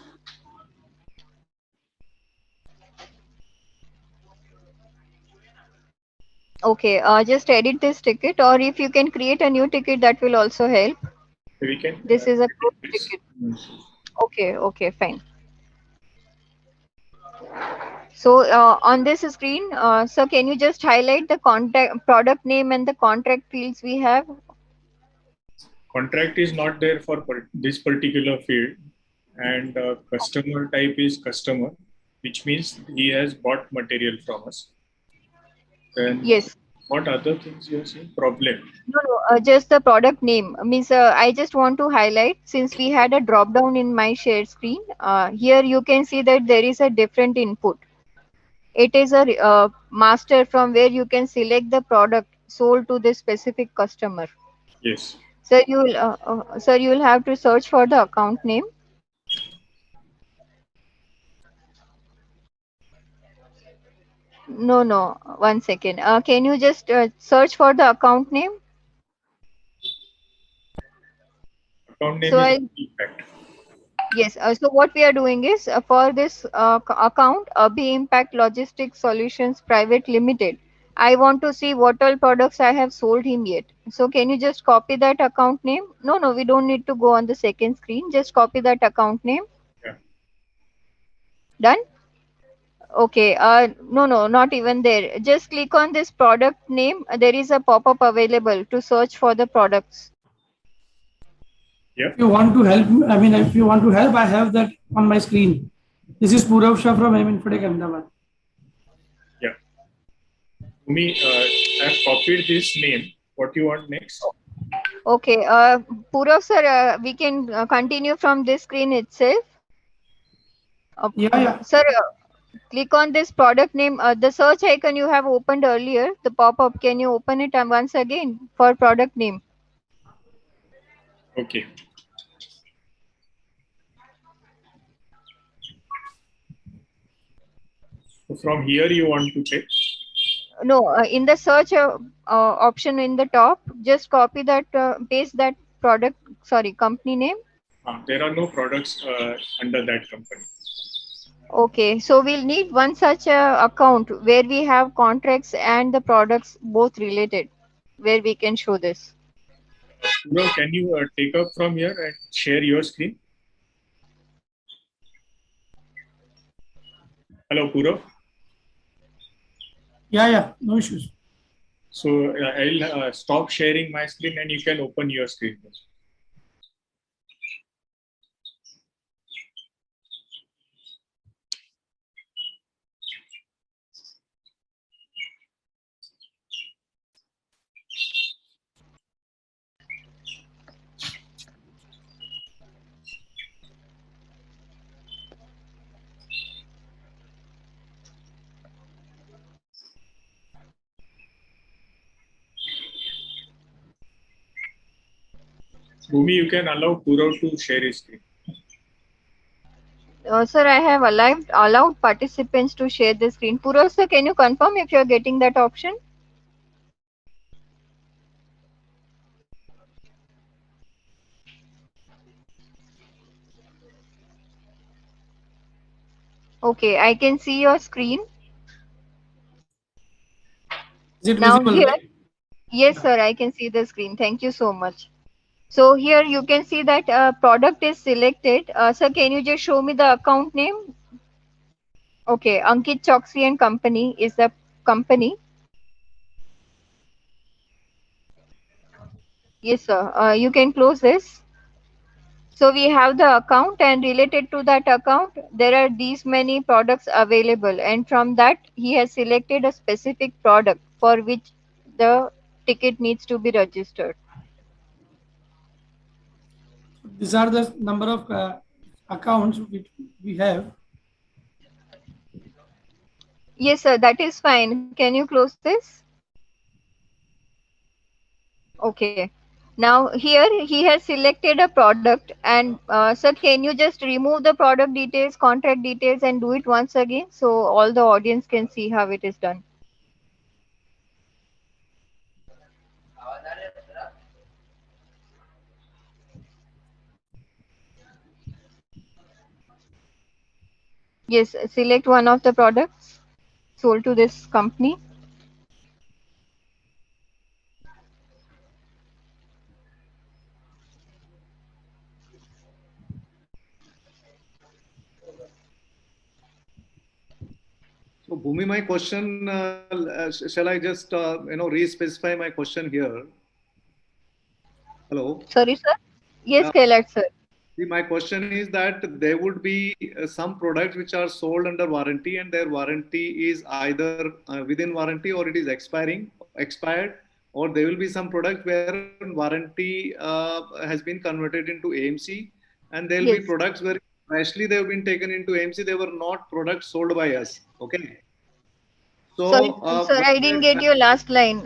Okay. Just edit this ticket, or if you can create a new ticket, that will also help. We can This is a edit closed this. ticket. Okay. Okay. Fine. So on this screen, sir, can you just highlight the contact product name and the contract fields we have? Contract is not there for this particular field, and customer type is customer, which means he has bought material from us. Then Yes. what other things you are saying? Problem. No, just the product name. Means I just want to highlight, since we had a drop down in my share screen. Here you can see that there is a different input. It is a master from where you can select the product sold to this specific customer. Yes. Sir, you will have to search for the account name. No, one second. Can you just search for the account name? Account name So is I impact. Yes. So what we are doing is for this account, B Impact Logistics Solutions Private Limited. I want to see what all products I have sold him yet. So can you just copy that account name? No, we don't need to go on the second screen. Just copy that account name. Yeah. Done? Okay. No, not even there. Just click on this product name. There is a pop-up available to search for the products. Yeah. If you want to help, if you want to help, I have that on my screen. This is Purav Shah from Infotech Ahmedabad. Yeah. Bhumi, I've copied this name. What do you want next? Okay. Purav sir, we can continue from this screen itself. Yeah. Sir, click on this product name. The search icon you have opened earlier, the pop-up. Can you open it once again for product name? Okay. So from here you want to take? No, in the search option in the top, just copy that, paste that company name. There are no products under that company. Okay, so we'll need one such account where we have contracts and the products both related, where we can show this. Purav, can you take up from here and share your screen? Hello, Purav. Yeah, no issues. So I'll stop sharing my screen and you can open your screen. Bhumi, you can allow Purav to share his screen. Sir, I have allowed participants to share the screen. Purav sir, can you confirm if you are getting that option? Okay, I can see your screen. Is it Now visible? here, yes sir, I can see the screen. Thank you so much. So here you can see that product is selected. Sir, can you just show me the account name? Okay, Ankit Choksi and Company is the company. Yes sir, you can close this. So we have the account, and related to that account, there are these many products available, and from that he has selected a specific product for which the ticket needs to be registered. These are the number of accounts which we have. Yes sir, that is fine. Can you close this? Okay. Now here he has selected a product, and sir, can you just remove the product details, contract details, and do it once again so all the audience can see how it is done. Yes, select one of the products sold to this company. So, Bhumi, my question, shall I just, re-specify my question here? Hello? Sorry, sir. Yes, Uh, Kailash, sir. See, my question is that there would be some products which are sold under warranty, and their warranty is either within warranty or it is expired, or there will be some products where warranty has been converted into AMC, and there will be Yes. products where freshly they have been taken into AMC. They were not products sold by us. Okay. Sorry, So, sir, I didn't get your last line.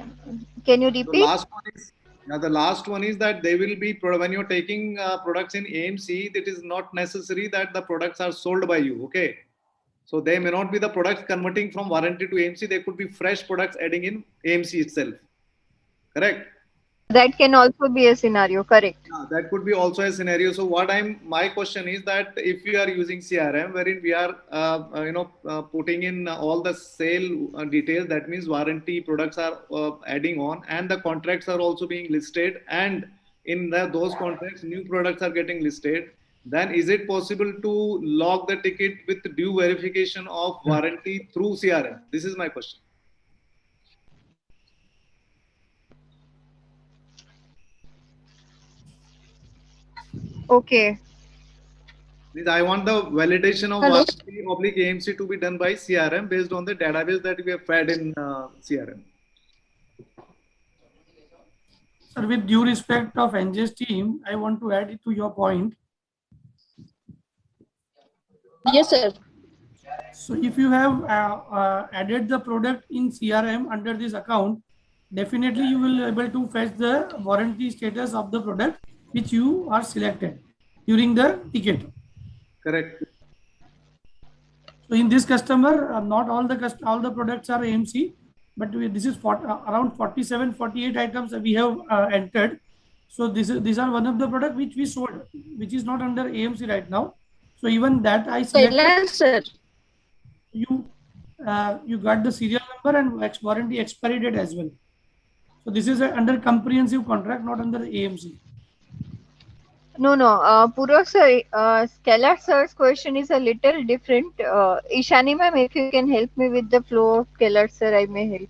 Can you so repeat? last one is the last one is that they will be when you're taking products in AMC, it is not necessary that the products are sold by you. Okay, so they may not be the products converting from warranty to AMC. They could be fresh products adding in AMC itself. Correct. That can also be a scenario, correct? Yeah, that could be also a scenario. So my question is that if we are using CRM, wherein we are, putting in all the sale details, that means warranty products are adding on, and the contracts are also being listed, and in those contracts, new products are getting listed. Then is it possible to log the ticket with due verification of warranty through CRM? This is my question. Okay. Means I want the validation of Hello. warranty oblique AMC to be done by CRM based on the database that we have fed in CRM. Sir, with due respect of NJ's team, I want to add it to your point. Yes, sir. So if you have added the product in CRM under this account, definitely you will be able to fetch the warranty status of the product which you are selected during the ticket. Correct. So in this customer, not all the products are AMC, but this is around 47, 48 items that we have entered. So these are one of the product which we sold, which is not under AMC right now. So even that I selected. Yes, sir. You got the serial number and warranty expiry date as well. So this is under comprehensive contract, not under AMC. No, Purav sir, Scalar sir's question is a little different. Ishani ma'am, if you can help me with the flow of Scalar sir, I may help.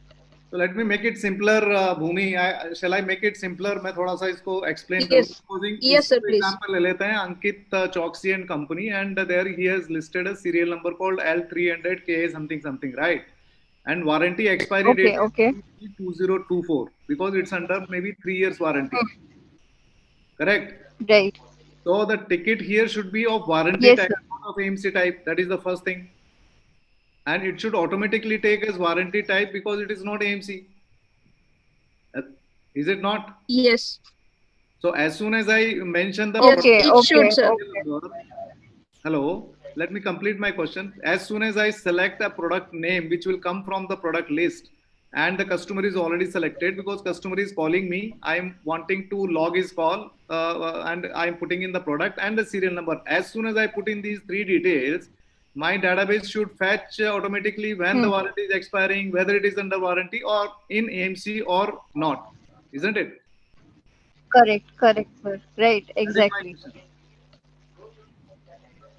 So let me make it simpler, Bhumi. Shall I make it simpler? मैं थोड़ा सा इसको explain Yes. करूँ. Yes, sir, please. Example ले लेते हैं Ankit Choksey and Company, and there he has listed a serial number called L300KA something something, right? And warranty expiry date is 2024 because it's under maybe 3 years warranty. Correct. Right. So the ticket here should be of warranty type, not of AMC type. That is the first thing. And it should automatically take as warranty type because it is not AMC. Is it not? Yes. So as soon as I mention the Should, sir. Hello, let me complete my question. As soon as I select a product name which will come from the product list, and the customer is already selected because customer is calling me, I am wanting to log his call and I am putting in the product and the serial number. As soon as I put in these three details, my database should fetch automatically when the warranty is expiring, whether it is under warranty or in AMC or not, isn't it? Correct, sir. Right, exactly.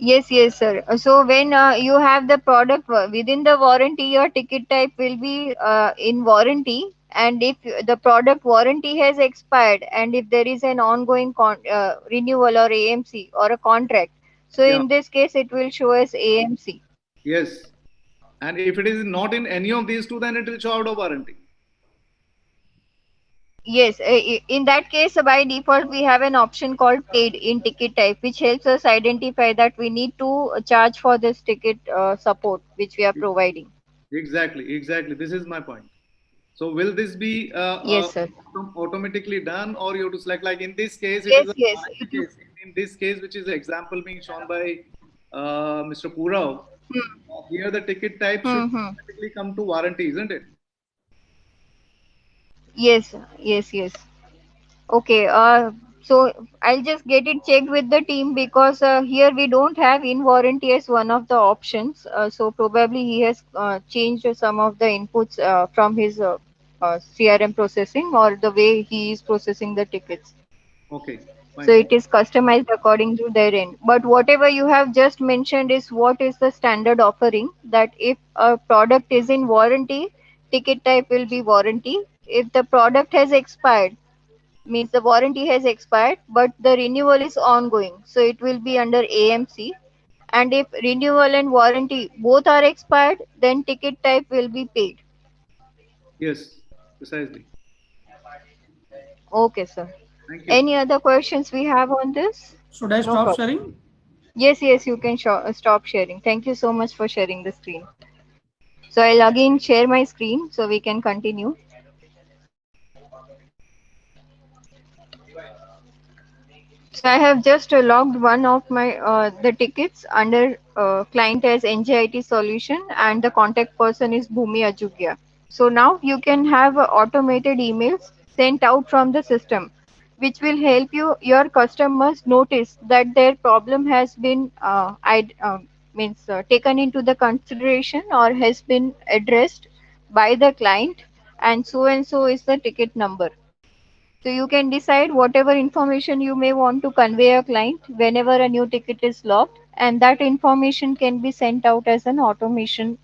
Yes, sir. So when you have the product within the warranty, your ticket type will be in warranty. And if the product warranty has expired, and if there is an ongoing renewal or AMC or a contract, so in this case, it will show as AMC. Yes. And if it is not in any of these two, then it will show out of warranty. Yes, in that case, by default, we have an option called paid in ticket type, which helps us identify that we need to charge for this ticket support, which we are providing. Exactly. This is my point. So will this be yes, sir. automatically done, or you have to select, like in this case, yes, it is case. In this case, which is the example being shown by Mr. Purav, here the ticket type should automatically come to warranty, isn't it? Yes. Okay. So I'll just get it checked with the team because here we don't have in warranty as one of the options. So probably he has changed some of the inputs from his CRM processing or the way he is processing the tickets. Okay. Fine. So it is customized according to their end. But whatever you have just mentioned is what is the standard offering, that if a product is in warranty, ticket type will be warranty. If the product has expired, Means the warranty has expired, but the renewal is ongoing. So it will be under AMC. And if renewal and warranty both are expired, then ticket type will be paid. Yes, precisely. Okay, sir. Thank you. Any other questions we have on this? Should I No stop problem. sharing? Yes, yes, you can stop sharing. Thank you so much for sharing the screen. So I'll again share my screen so we can continue. So I have just logged one of my the tickets under client as NJIT solution and the contact person is Bhumi Ajugya. So now you can have automated emails sent out from the system, which will help your customers notice that their problem has been taken into the consideration or has been addressed by the client, and so is the ticket number. So you can decide whatever information you may want to convey a client whenever a new ticket is logged, and that information can be sent out as an automation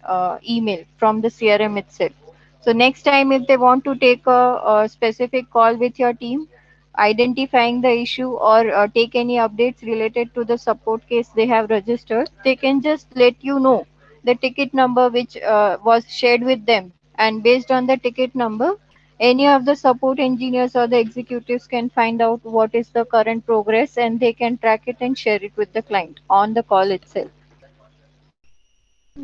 email from the CRM itself. So next time, if they want to take a specific call with your team, identifying the issue or take any updates related to the support case they have registered, they can just let you know the ticket number which was shared with them, and based on the ticket number any of the support engineers or the executives can find out what is the current progress and they can track it and share it with the client on the call itself.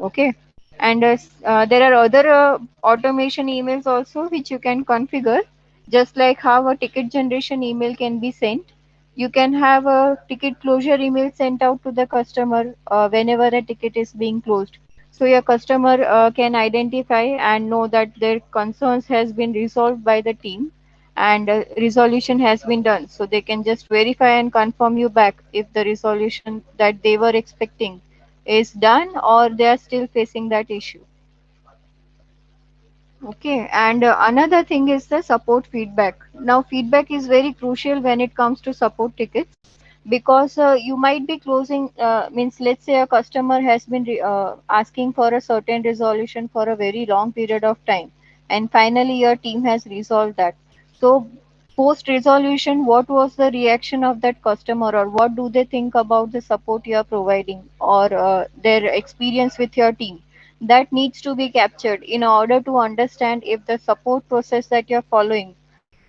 Okay. And there are other automation emails also which you can configure, just like how a ticket generation email can be sent. You can have a ticket closure email sent out to the customer whenever a ticket is being closed. So your customer can identify and know that their concerns has been resolved by the team and resolution has been done. So they can just verify and confirm you back if the resolution that they were expecting is done or they are still facing that issue. Okay, and another thing is the support feedback. Now, feedback is very crucial when it comes to support tickets because you might be closing, means, let's say a customer has been asking for a certain resolution for a very long period of time, and finally, your team has resolved that. So, post resolution, what was the reaction of that customer, or what do they think about the support you are providing, or their experience with your team? That needs to be captured in order to understand if the support process that you're following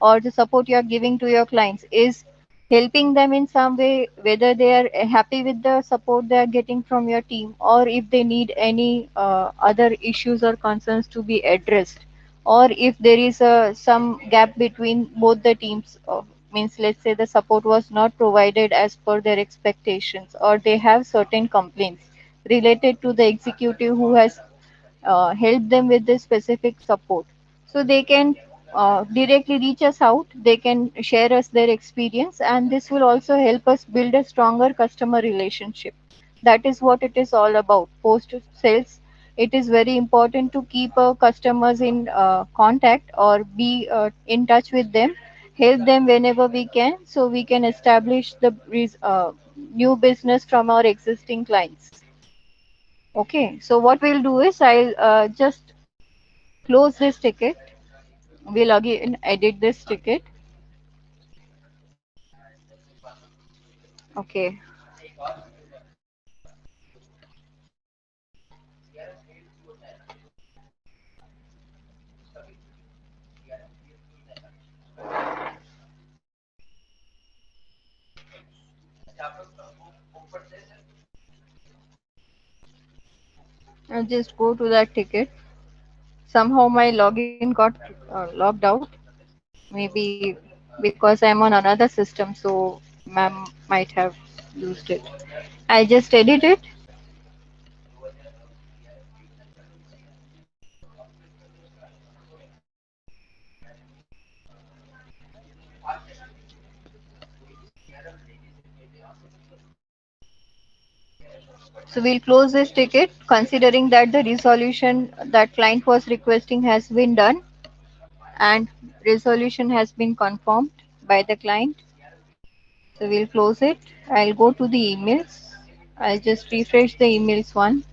or the support you're giving to your clients is helping them in some way, whether they are happy with the support they are getting from your team, or if they need any other issues or concerns to be addressed, or if there is some gap between both the teams. Means, let's say the support was not provided as per their expectations, or they have certain complaints related to the executive who has help them with this specific support. So they can directly reach us out, they can share us their experience, and this will also help us build a stronger customer relationship. That is what it is all about. Post sales, it is very important to keep customers in contact or be in touch with them, help them whenever we can, so we can establish the new business from our existing clients. Okay, so what we'll do is I'll just close this ticket. We'll again edit this ticket. Okay, I'll just go to that ticket. Somehow my login got logged out. Maybe because I'm on another system, so ma'am might have used it. I'll just edit it. So we'll close this ticket considering that the resolution that client was requesting has been done and resolution has been confirmed by the client. So we'll close it. I'll go to the emails. I'll just refresh the emails once.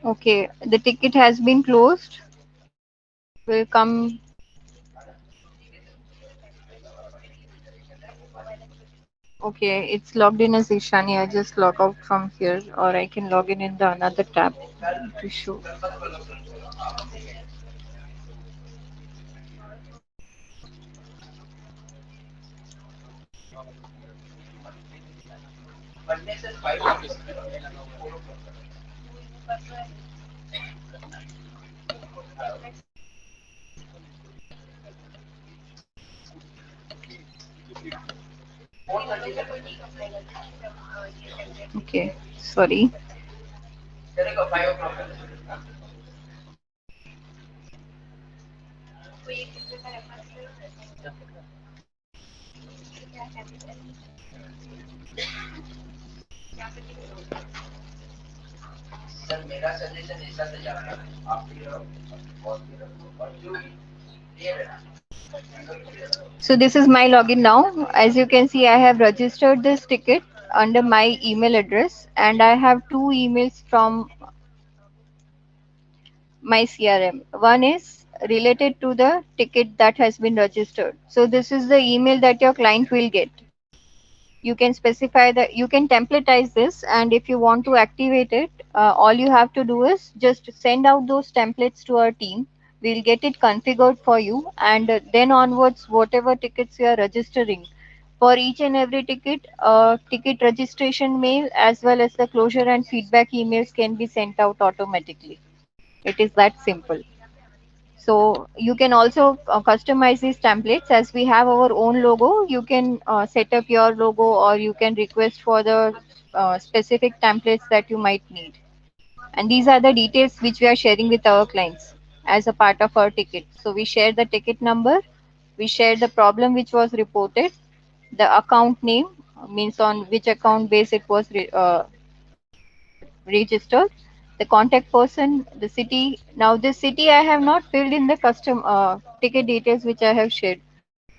Okay, the ticket has been closed. Will come. Okay, it's logged in as Ishani. I just log out from here, or I can log in the another tab to show. Okay, sorry. So this is my login now. As you can see, I have registered this ticket under my email address, and I have two emails from my CRM. One is related to the ticket that has been registered. So this is the email that your client will get. You can specify that, you can templatize this, and if you want to activate it, all you have to do is just send out those templates to our team. We'll get it configured for you, and then onwards, whatever tickets you are registering, for each and every ticket, ticket registration mail as well as the closure and feedback emails can be sent out automatically. It is that simple. So you can also customize these templates. As we have our own logo, you can set up your logo, or you can request for the specific templates that you might need. And these are the details which we are sharing with our clients as a part of our ticket. So we share the ticket number, we share the problem which was reported, the account name, means on which account base it was registered, the contact person, the city. Now this city I have not filled in the custom ticket details which I have shared,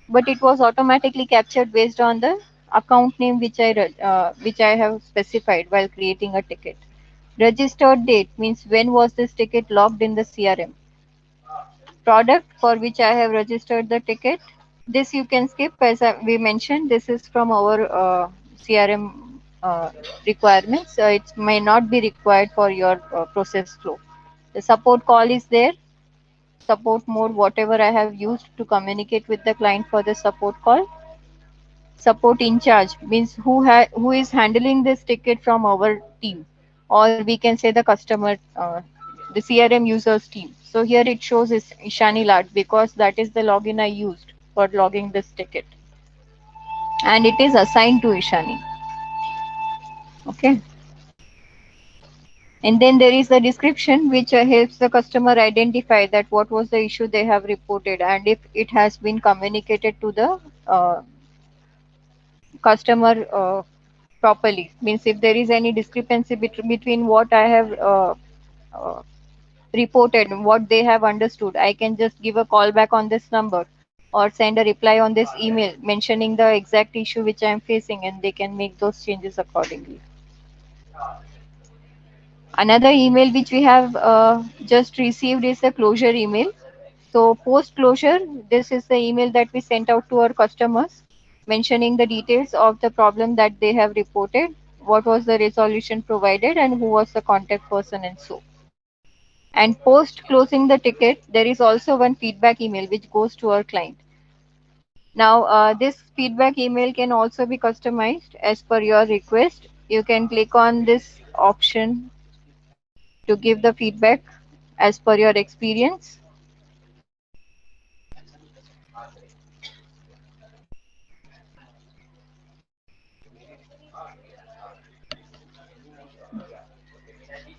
but it was automatically captured based on the account name which I have specified while creating a ticket. Registered date means when was this ticket logged in the CRM. Product for which I have registered the ticket. This you can skip, as we mentioned. This is from our CRM requirements. It may not be required for your process flow. The support call is there. Support mode, whatever I have used to communicate with the client for the support call. Support in charge means who is handling this ticket from our team, or we can say the customer, the CRM users team. So here it shows is Ishani Lat, because that is the login I used for logging this ticket, and it is assigned to Ishani. Okay. And then there is the description which helps the customer identify that what was the issue they have reported, and if it has been communicated to the customer properly. Means if there is any discrepancy between what I have uh, reported and what they have understood, I can just give a call back on this number, or send a reply on this email mentioning the exact issue which I am facing, and they can make those changes accordingly. Another email which we have just received is a closure email. So post closure, this is the email that we sent out to our customers, mentioning the details of the problem that they have reported, what was the resolution provided, and who was the contact person, and so. And post closing the ticket, there is also one feedback email which goes to our client. Now, this feedback email can also be customized as per your request. You can click on this option to give the feedback as per your experience.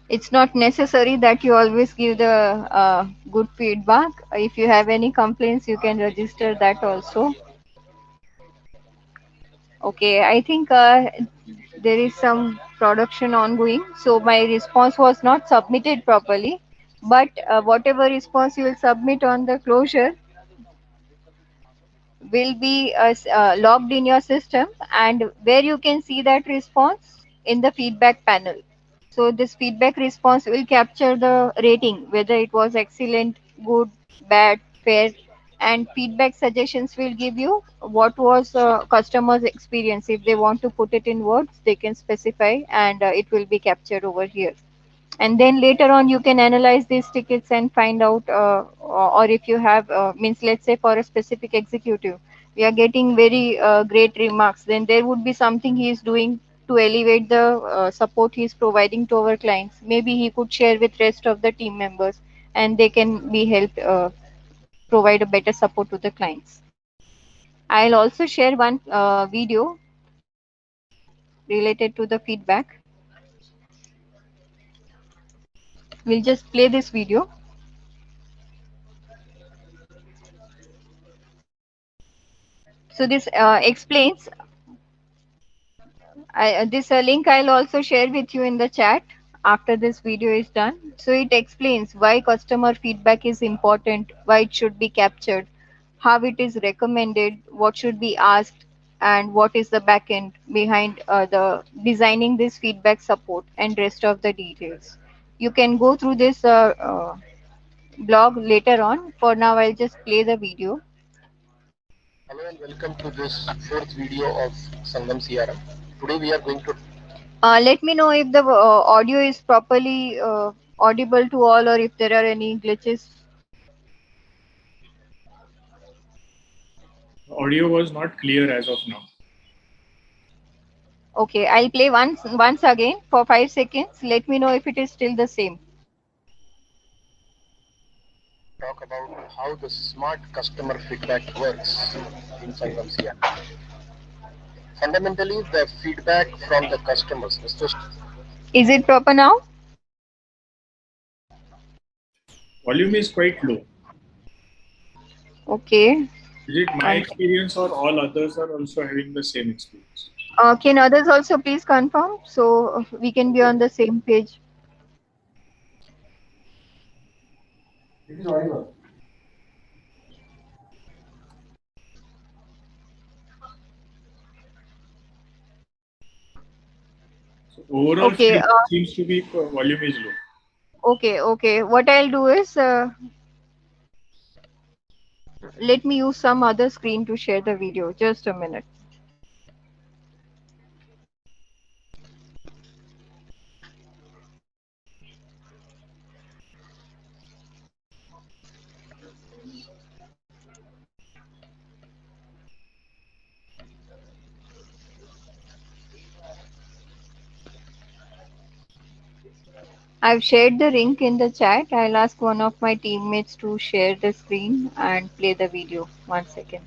It's not necessary that you always give the good feedback. If you have any complaints, you can register that also. Okay, I think there is some production ongoing. So my response was not submitted properly, but whatever response you will submit on the closure will be logged in your system, and where you can see that response in the feedback panel. So this feedback response will capture the rating, whether it was excellent, good, bad, fair, and feedback suggestions will give you what was customer's experience. If they want to put it in words, they can specify, and it will be captured over here. And then later on you can analyze these tickets and find out, or if you have means, let's say for a specific executive we are getting very great remarks, then there would be something he is doing to elevate the support he is providing to our clients. Maybe he could share with rest of the team members, and they can be helped provide a better support to the clients. I'll also share one video related to the feedback. We'll just play this video. So this explains. This link I'll also share with you in the chat after this video is done. So it explains why customer feedback is important, why it should be captured, how it is recommended, what should be asked, and what is the backend behind the designing this feedback support, and rest of the details. You can go through this blog later on. For now, I'll just play the video. Hello and welcome to this fourth video of Sangam CRM. Today we are going to Let me know if the audio is properly audible to all, or if there are any glitches. Audio was not clear as of now. Okay, I'll play once again for 5 seconds. Let me know if it is still the same. talk about how the smart customer feedback works in Sangam CRM. Fundamentally, the feedback from the customers. Is it proper now? Volume is quite low. Okay. Is it my experience or all others are also having the same experience? Can others also please confirm, so we can be on the same page? It is audible. So overall Okay. feedback seems to be volume is low. Okay. What I'll do is, let me use some other screen to share the video. Just a minute. I've shared the link in the chat. I'll ask one of my teammates to share the screen and play the video. 1 second.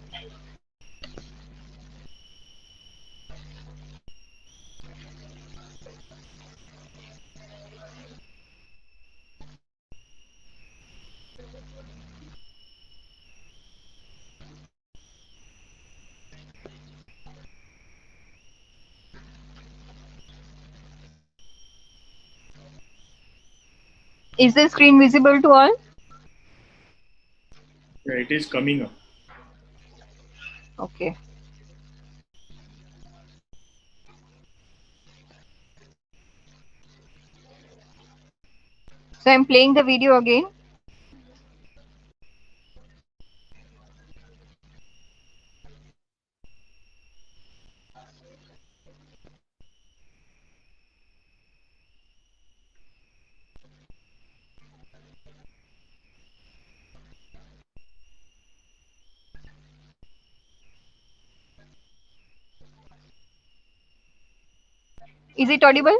Is the screen visible to all? Yeah, it is coming up. Okay. So I'm playing the video again. Is it audible?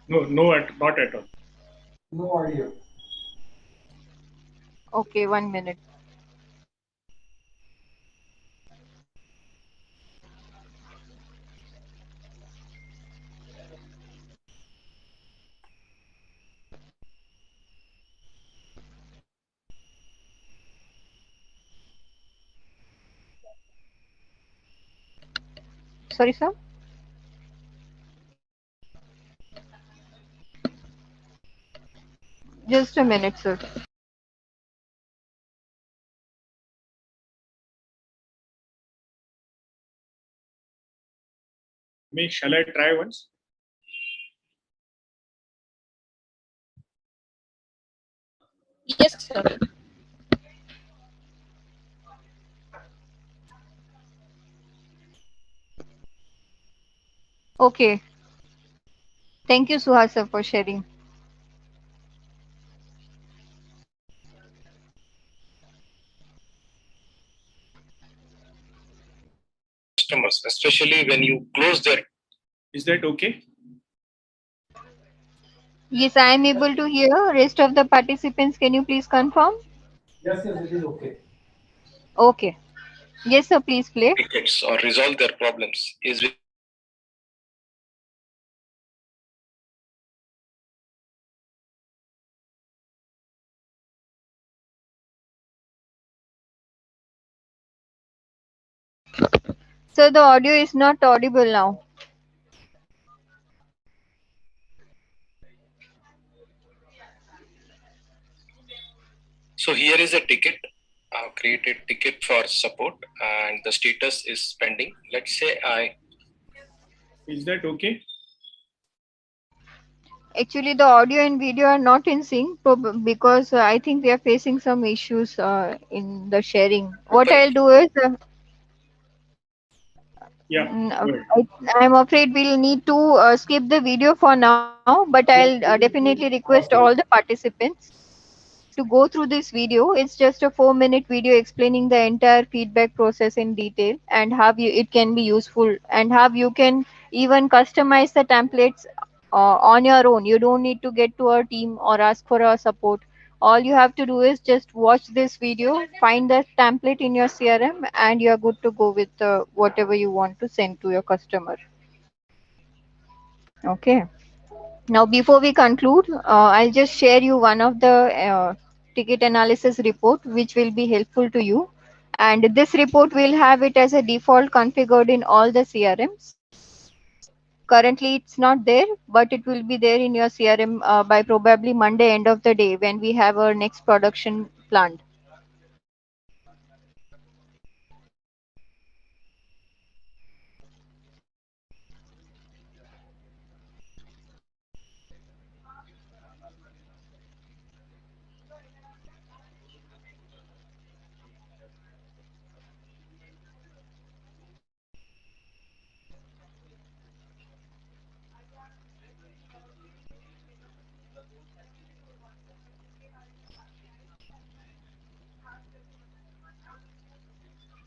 No, not at all. No audio. Okay, 1 minute. Sorry, sir. Just a minute, sir. Shall I try once? Yes, sir. Okay. Thank you, Suhas, sir, for sharing. Customers, especially when you close their. Is that okay? Yes, I am able to hear. Rest of the participants, can you please confirm? Yes, yes, it is okay. Okay. Yes, sir, please play. Tickets or resolve their problems is So the audio is not audible now. so here is a ticket. I've created ticket for support and the status is pending. Let's say I. Is that okay? Actually, the audio and video are not in sync because I think we are facing some issues in the sharing. What I'll do is, Yeah. Good. I'm afraid we'll need to skip the video for now, but I'll definitely request all the participants to go through this video. It's just a 4-minute video explaining the entire feedback process in detail and how it can be useful and how you can even customize the templates on your own. You don't need to get to our team or ask for our support. All you have to do is just watch this video, find the template in your CRM, and you're good to go with whatever you want to send to your customer. Okay. Now, before we conclude, I'll just share you one of the ticket analysis report, which will be helpful to you. And this report will have it as a default configured in all the CRMs. Currently, it's not there, but it will be there in your CRM by probably Monday end of the day when we have our next production planned.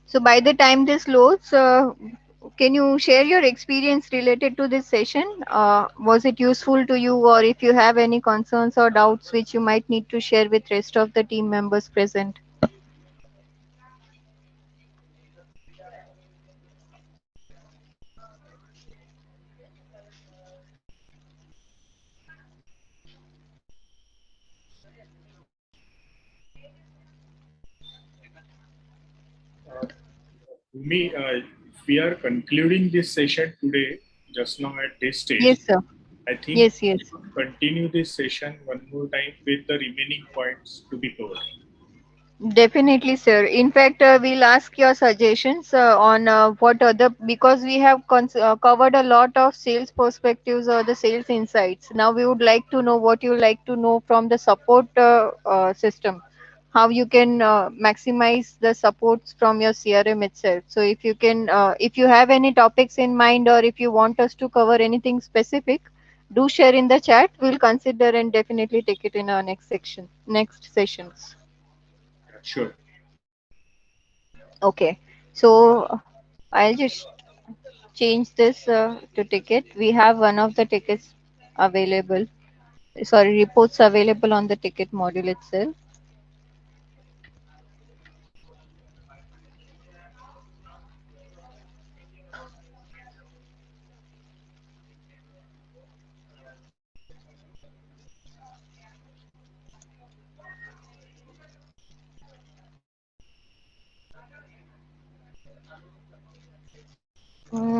So by the time this loads, can you share your experience related to this session? Was it useful to you, or if you have any concerns or doubts which you might need to share with rest of the team members present? Me, if we are concluding this session today, just now at this stage, Yes, sir. I think Yes, yes. we should continue this session one more time with the remaining points to be covered. Definitely, sir. In fact, we'll ask your suggestions on what other, because we have covered a lot of sales perspectives or the sales insights. Now, we would like to know what you like to know from the support system, how you can maximize the supports from your CRM itself. So, if you can, if you have any topics in mind or if you want us to cover anything specific, do share in the chat. We'll consider and definitely take it in our next section, next sessions. Sure. Okay, so I'll just change this to ticket. We have one of the tickets available. Sorry, reports available on the ticket module itself.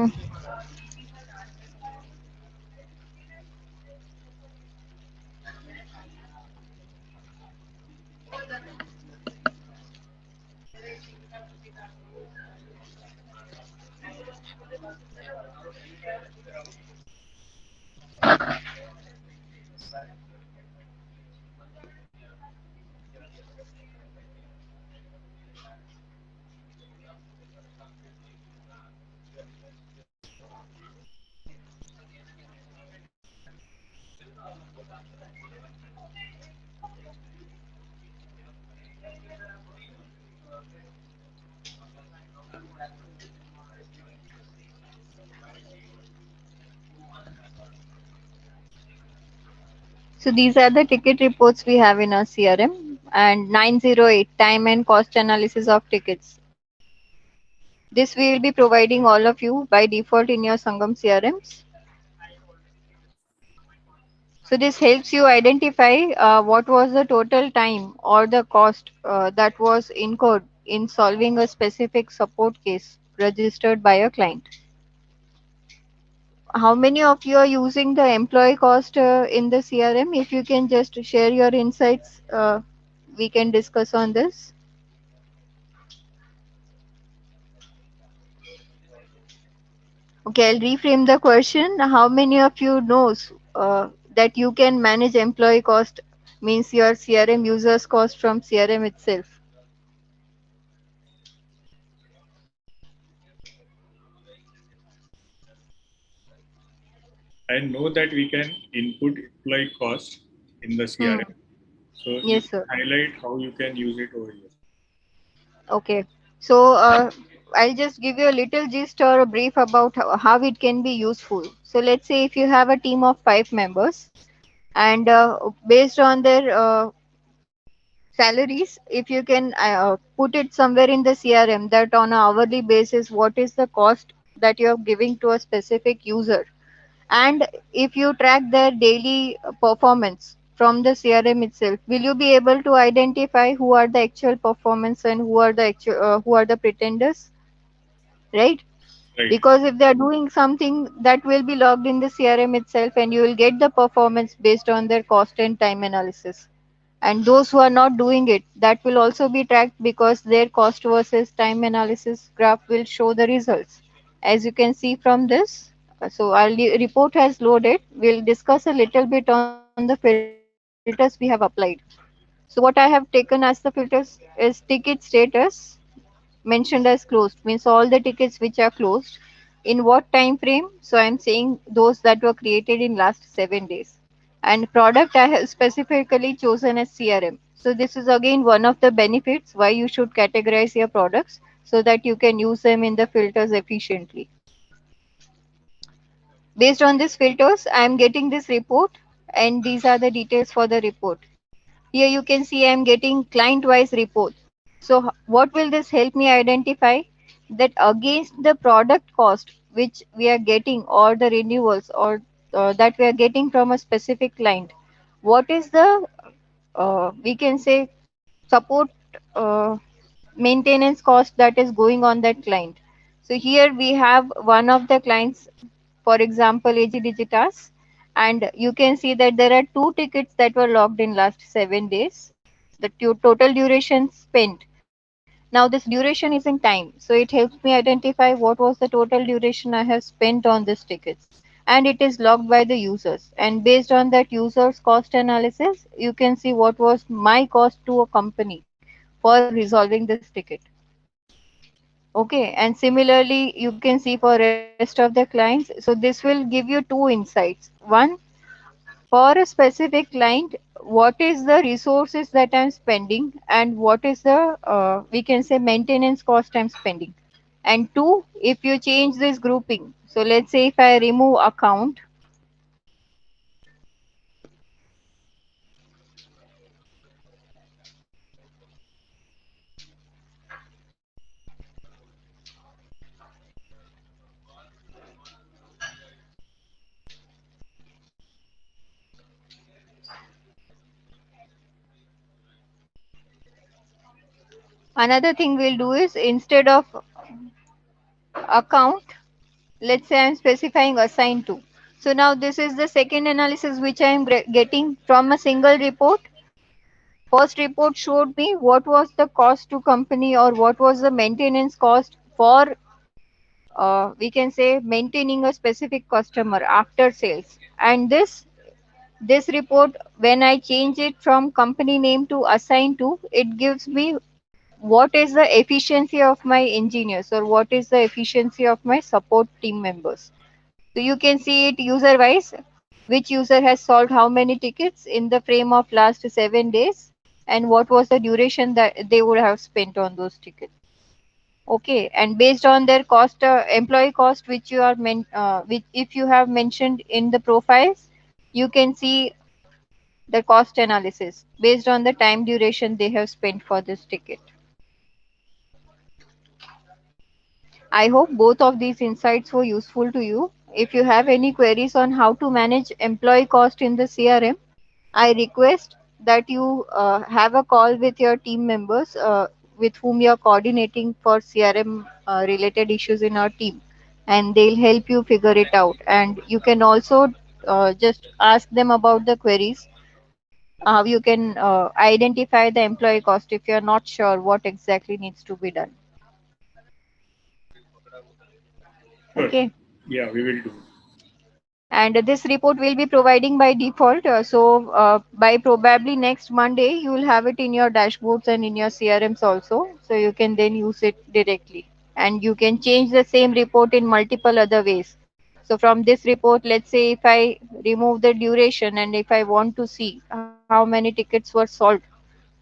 Hmm. So these are the ticket reports we have in our CRM, and 908 time and cost analysis of tickets. This we will be providing all of you by default in your Sangam CRMs. So this helps you identify what was the total time or the cost that was incurred in solving a specific support case registered by a client. How many of you are using the employee cost in the CRM? If you can just share your insights, we can discuss on this. Okay, I'll reframe the question. How many of you knows that you can manage employee cost means your CRM users cost from CRM itself? I know that we can input employee cost in the Hmm. CRM. So you Yes, can sir. highlight how you can use it over here. Okay. So I'll just give you a little gist or a brief about how it can be useful. So let's say if you have a team of 5 members, and based on their salaries, if you can put it somewhere in the CRM that on an hourly basis, what is the cost that you are giving to a specific user, and if you track their daily performance from the CRM itself, will you be able to identify who are the actual performance and who are the pretenders, right? Right. Because if they are doing something, that will be logged in the CRM itself, and you will get the performance based on their cost and time analysis. And those who are not doing it, that will also be tracked because their cost versus time analysis graph will show the results. As you can see from this, so our report has loaded. We'll discuss a little bit on the filters we have applied. So what I have taken as the filters is ticket status mentioned as closed, means all the tickets which are closed. In what time frame? So I'm saying those that were created in last 7 days. And product I have specifically chosen as CRM. So this is again one of the benefits why you should categorize your products so that you can use them in the filters efficiently. Based on these filters, I am getting this report, and these are the details for the report. Here you can see I am getting client-wise report. So what will this help me identify? That against the product cost which we are getting, or the renewals, or that we are getting from a specific client, what is the we can say support uh, maintenance cost that is going on that client. So here we have one of the clients, for example AG Digitas, and you can see that there are 2 tickets that were logged in last 7 days. The total duration spent. Now this duration is in time, so it helps me identify what was the total duration I have spent on these tickets, and it is logged by the users. And based on that users cost analysis, you can see what was my cost to a company for resolving this ticket. Okay, and similarly, you can see for rest of the clients. So this will give you 2 insights. One, for a specific client, what is the resources that I'm spending, and what is the we can say maintenance cost I'm spending. And two, if you change this grouping, so let's say if I remove account, another thing we'll do is instead of account, let's say I'm specifying assigned to. So now this is the second analysis which I am getting from a single report. First report showed me what was the cost to company or what was the maintenance cost for we can say maintaining a specific customer after sales. And this report, when I change it from company name to assigned to, it gives me what is the efficiency of my engineers or what is the efficiency of my support team members. So you can see it user wise, which user has solved how many tickets in the frame of last 7 days, and what was the duration that they would have spent on those tickets. Okay, and based on their cost, employee cost, which you are which if you have mentioned in the profiles, you can see the cost analysis based on the time duration they have spent for this ticket. I hope both of these insights were useful to you. If you have any queries on how to manage employee cost in the CRM, I request that you have a call with your team members with whom you are coordinating for CRM related issues in our team, and they'll help you figure it out. And you can also just ask them about the queries, how you can identify the employee cost if you're not sure what exactly needs to be done. Sure. Okay. Yeah, we will do. And this report will be providing by default. So by probably next Monday, you will have it in your dashboards and in your CRMs also. So you can then use it directly. And you can change the same report in multiple other ways. So from this report, let's say if I remove the duration and if I want to see how many tickets were solved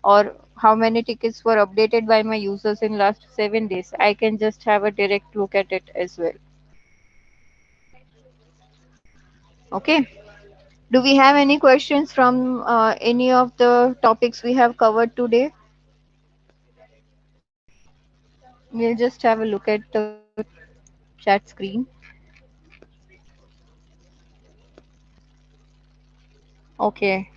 or how many tickets were updated by my users in last 7 days, I can just have a direct look at it as well. Okay. Do we have any questions from any of the topics we have covered today? We'll just have a look at the chat screen. Okay.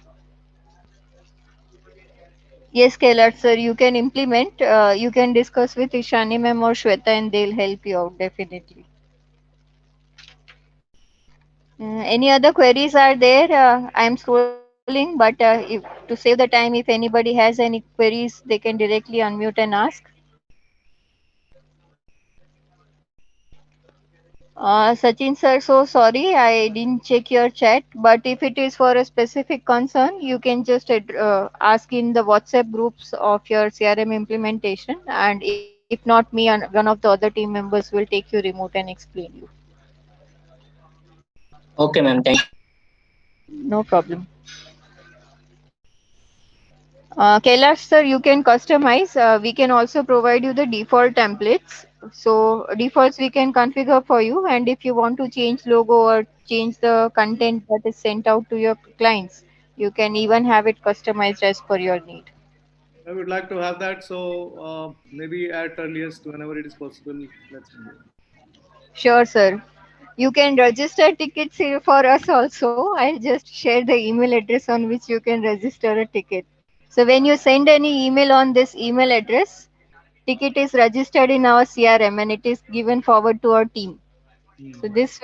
Yes, Kailash sir, you can implement. You can discuss with Ishani ma'am or Shweta and they'll help you out definitely. Any other queries are there? I'm scrolling, but to save the time, if anybody has any queries, they can directly unmute and ask. Sachin sir, so sorry, I didn't check your chat. But if it is for a specific concern, you can just ask in the WhatsApp groups of your CRM implementation. And if not, me and one of the other team members will take you remote and explain you. Okay, ma'am. Thank you. No problem. Kailash sir, you can customize. We can also provide you the default templates. So defaults we can configure for you, and if you want to change logo or change the content that is sent out to your clients, you can even have it customized as per your need. I would like to have that. So maybe at earliest, whenever it is possible, let's do it. Sure, sir. You can register tickets here for us also. I'll just share the email address on which you can register a ticket. So when you send any email on this email address, ticket is registered in our CRM and it is given forward to our team. So this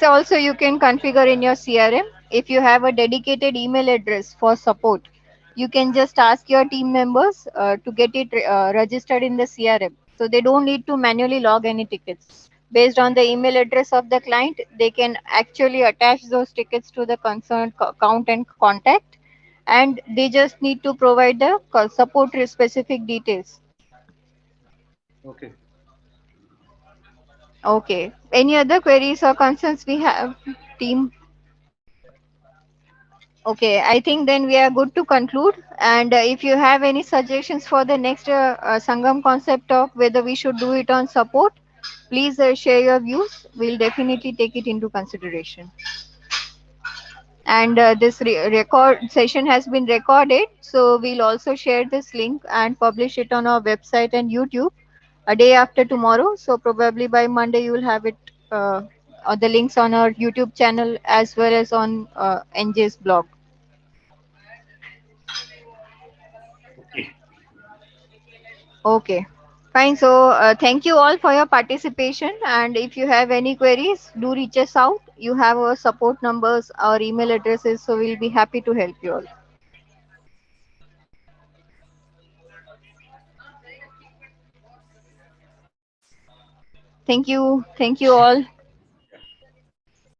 also you can configure in your CRM. If you have a dedicated email address for support, you can just ask your team members to get it registered in the CRM. So they don't need to manually log any tickets. Based on the email address of the client, they can actually attach those tickets to the concerned account and contact, and they just need to provide the support specific details. Okay. Okay. Any other queries or concerns we have, team? Okay, I think then we are good to conclude. And if you have any suggestions for the next Sangam concept talk, whether we should do it on support, please share your views. We'll definitely take it into consideration. And this record session has been recorded, so we'll also share this link and publish it on our website and YouTube a day after tomorrow. So probably by Monday you will have it the links on our YouTube channel as well as on NJ's blog. Okay. Okay. Fine. So thank you all for your participation. And if you have any queries, do reach us out. You have our support numbers, our email addresses. So we'll be happy to help you all. Thank you. Thank you all.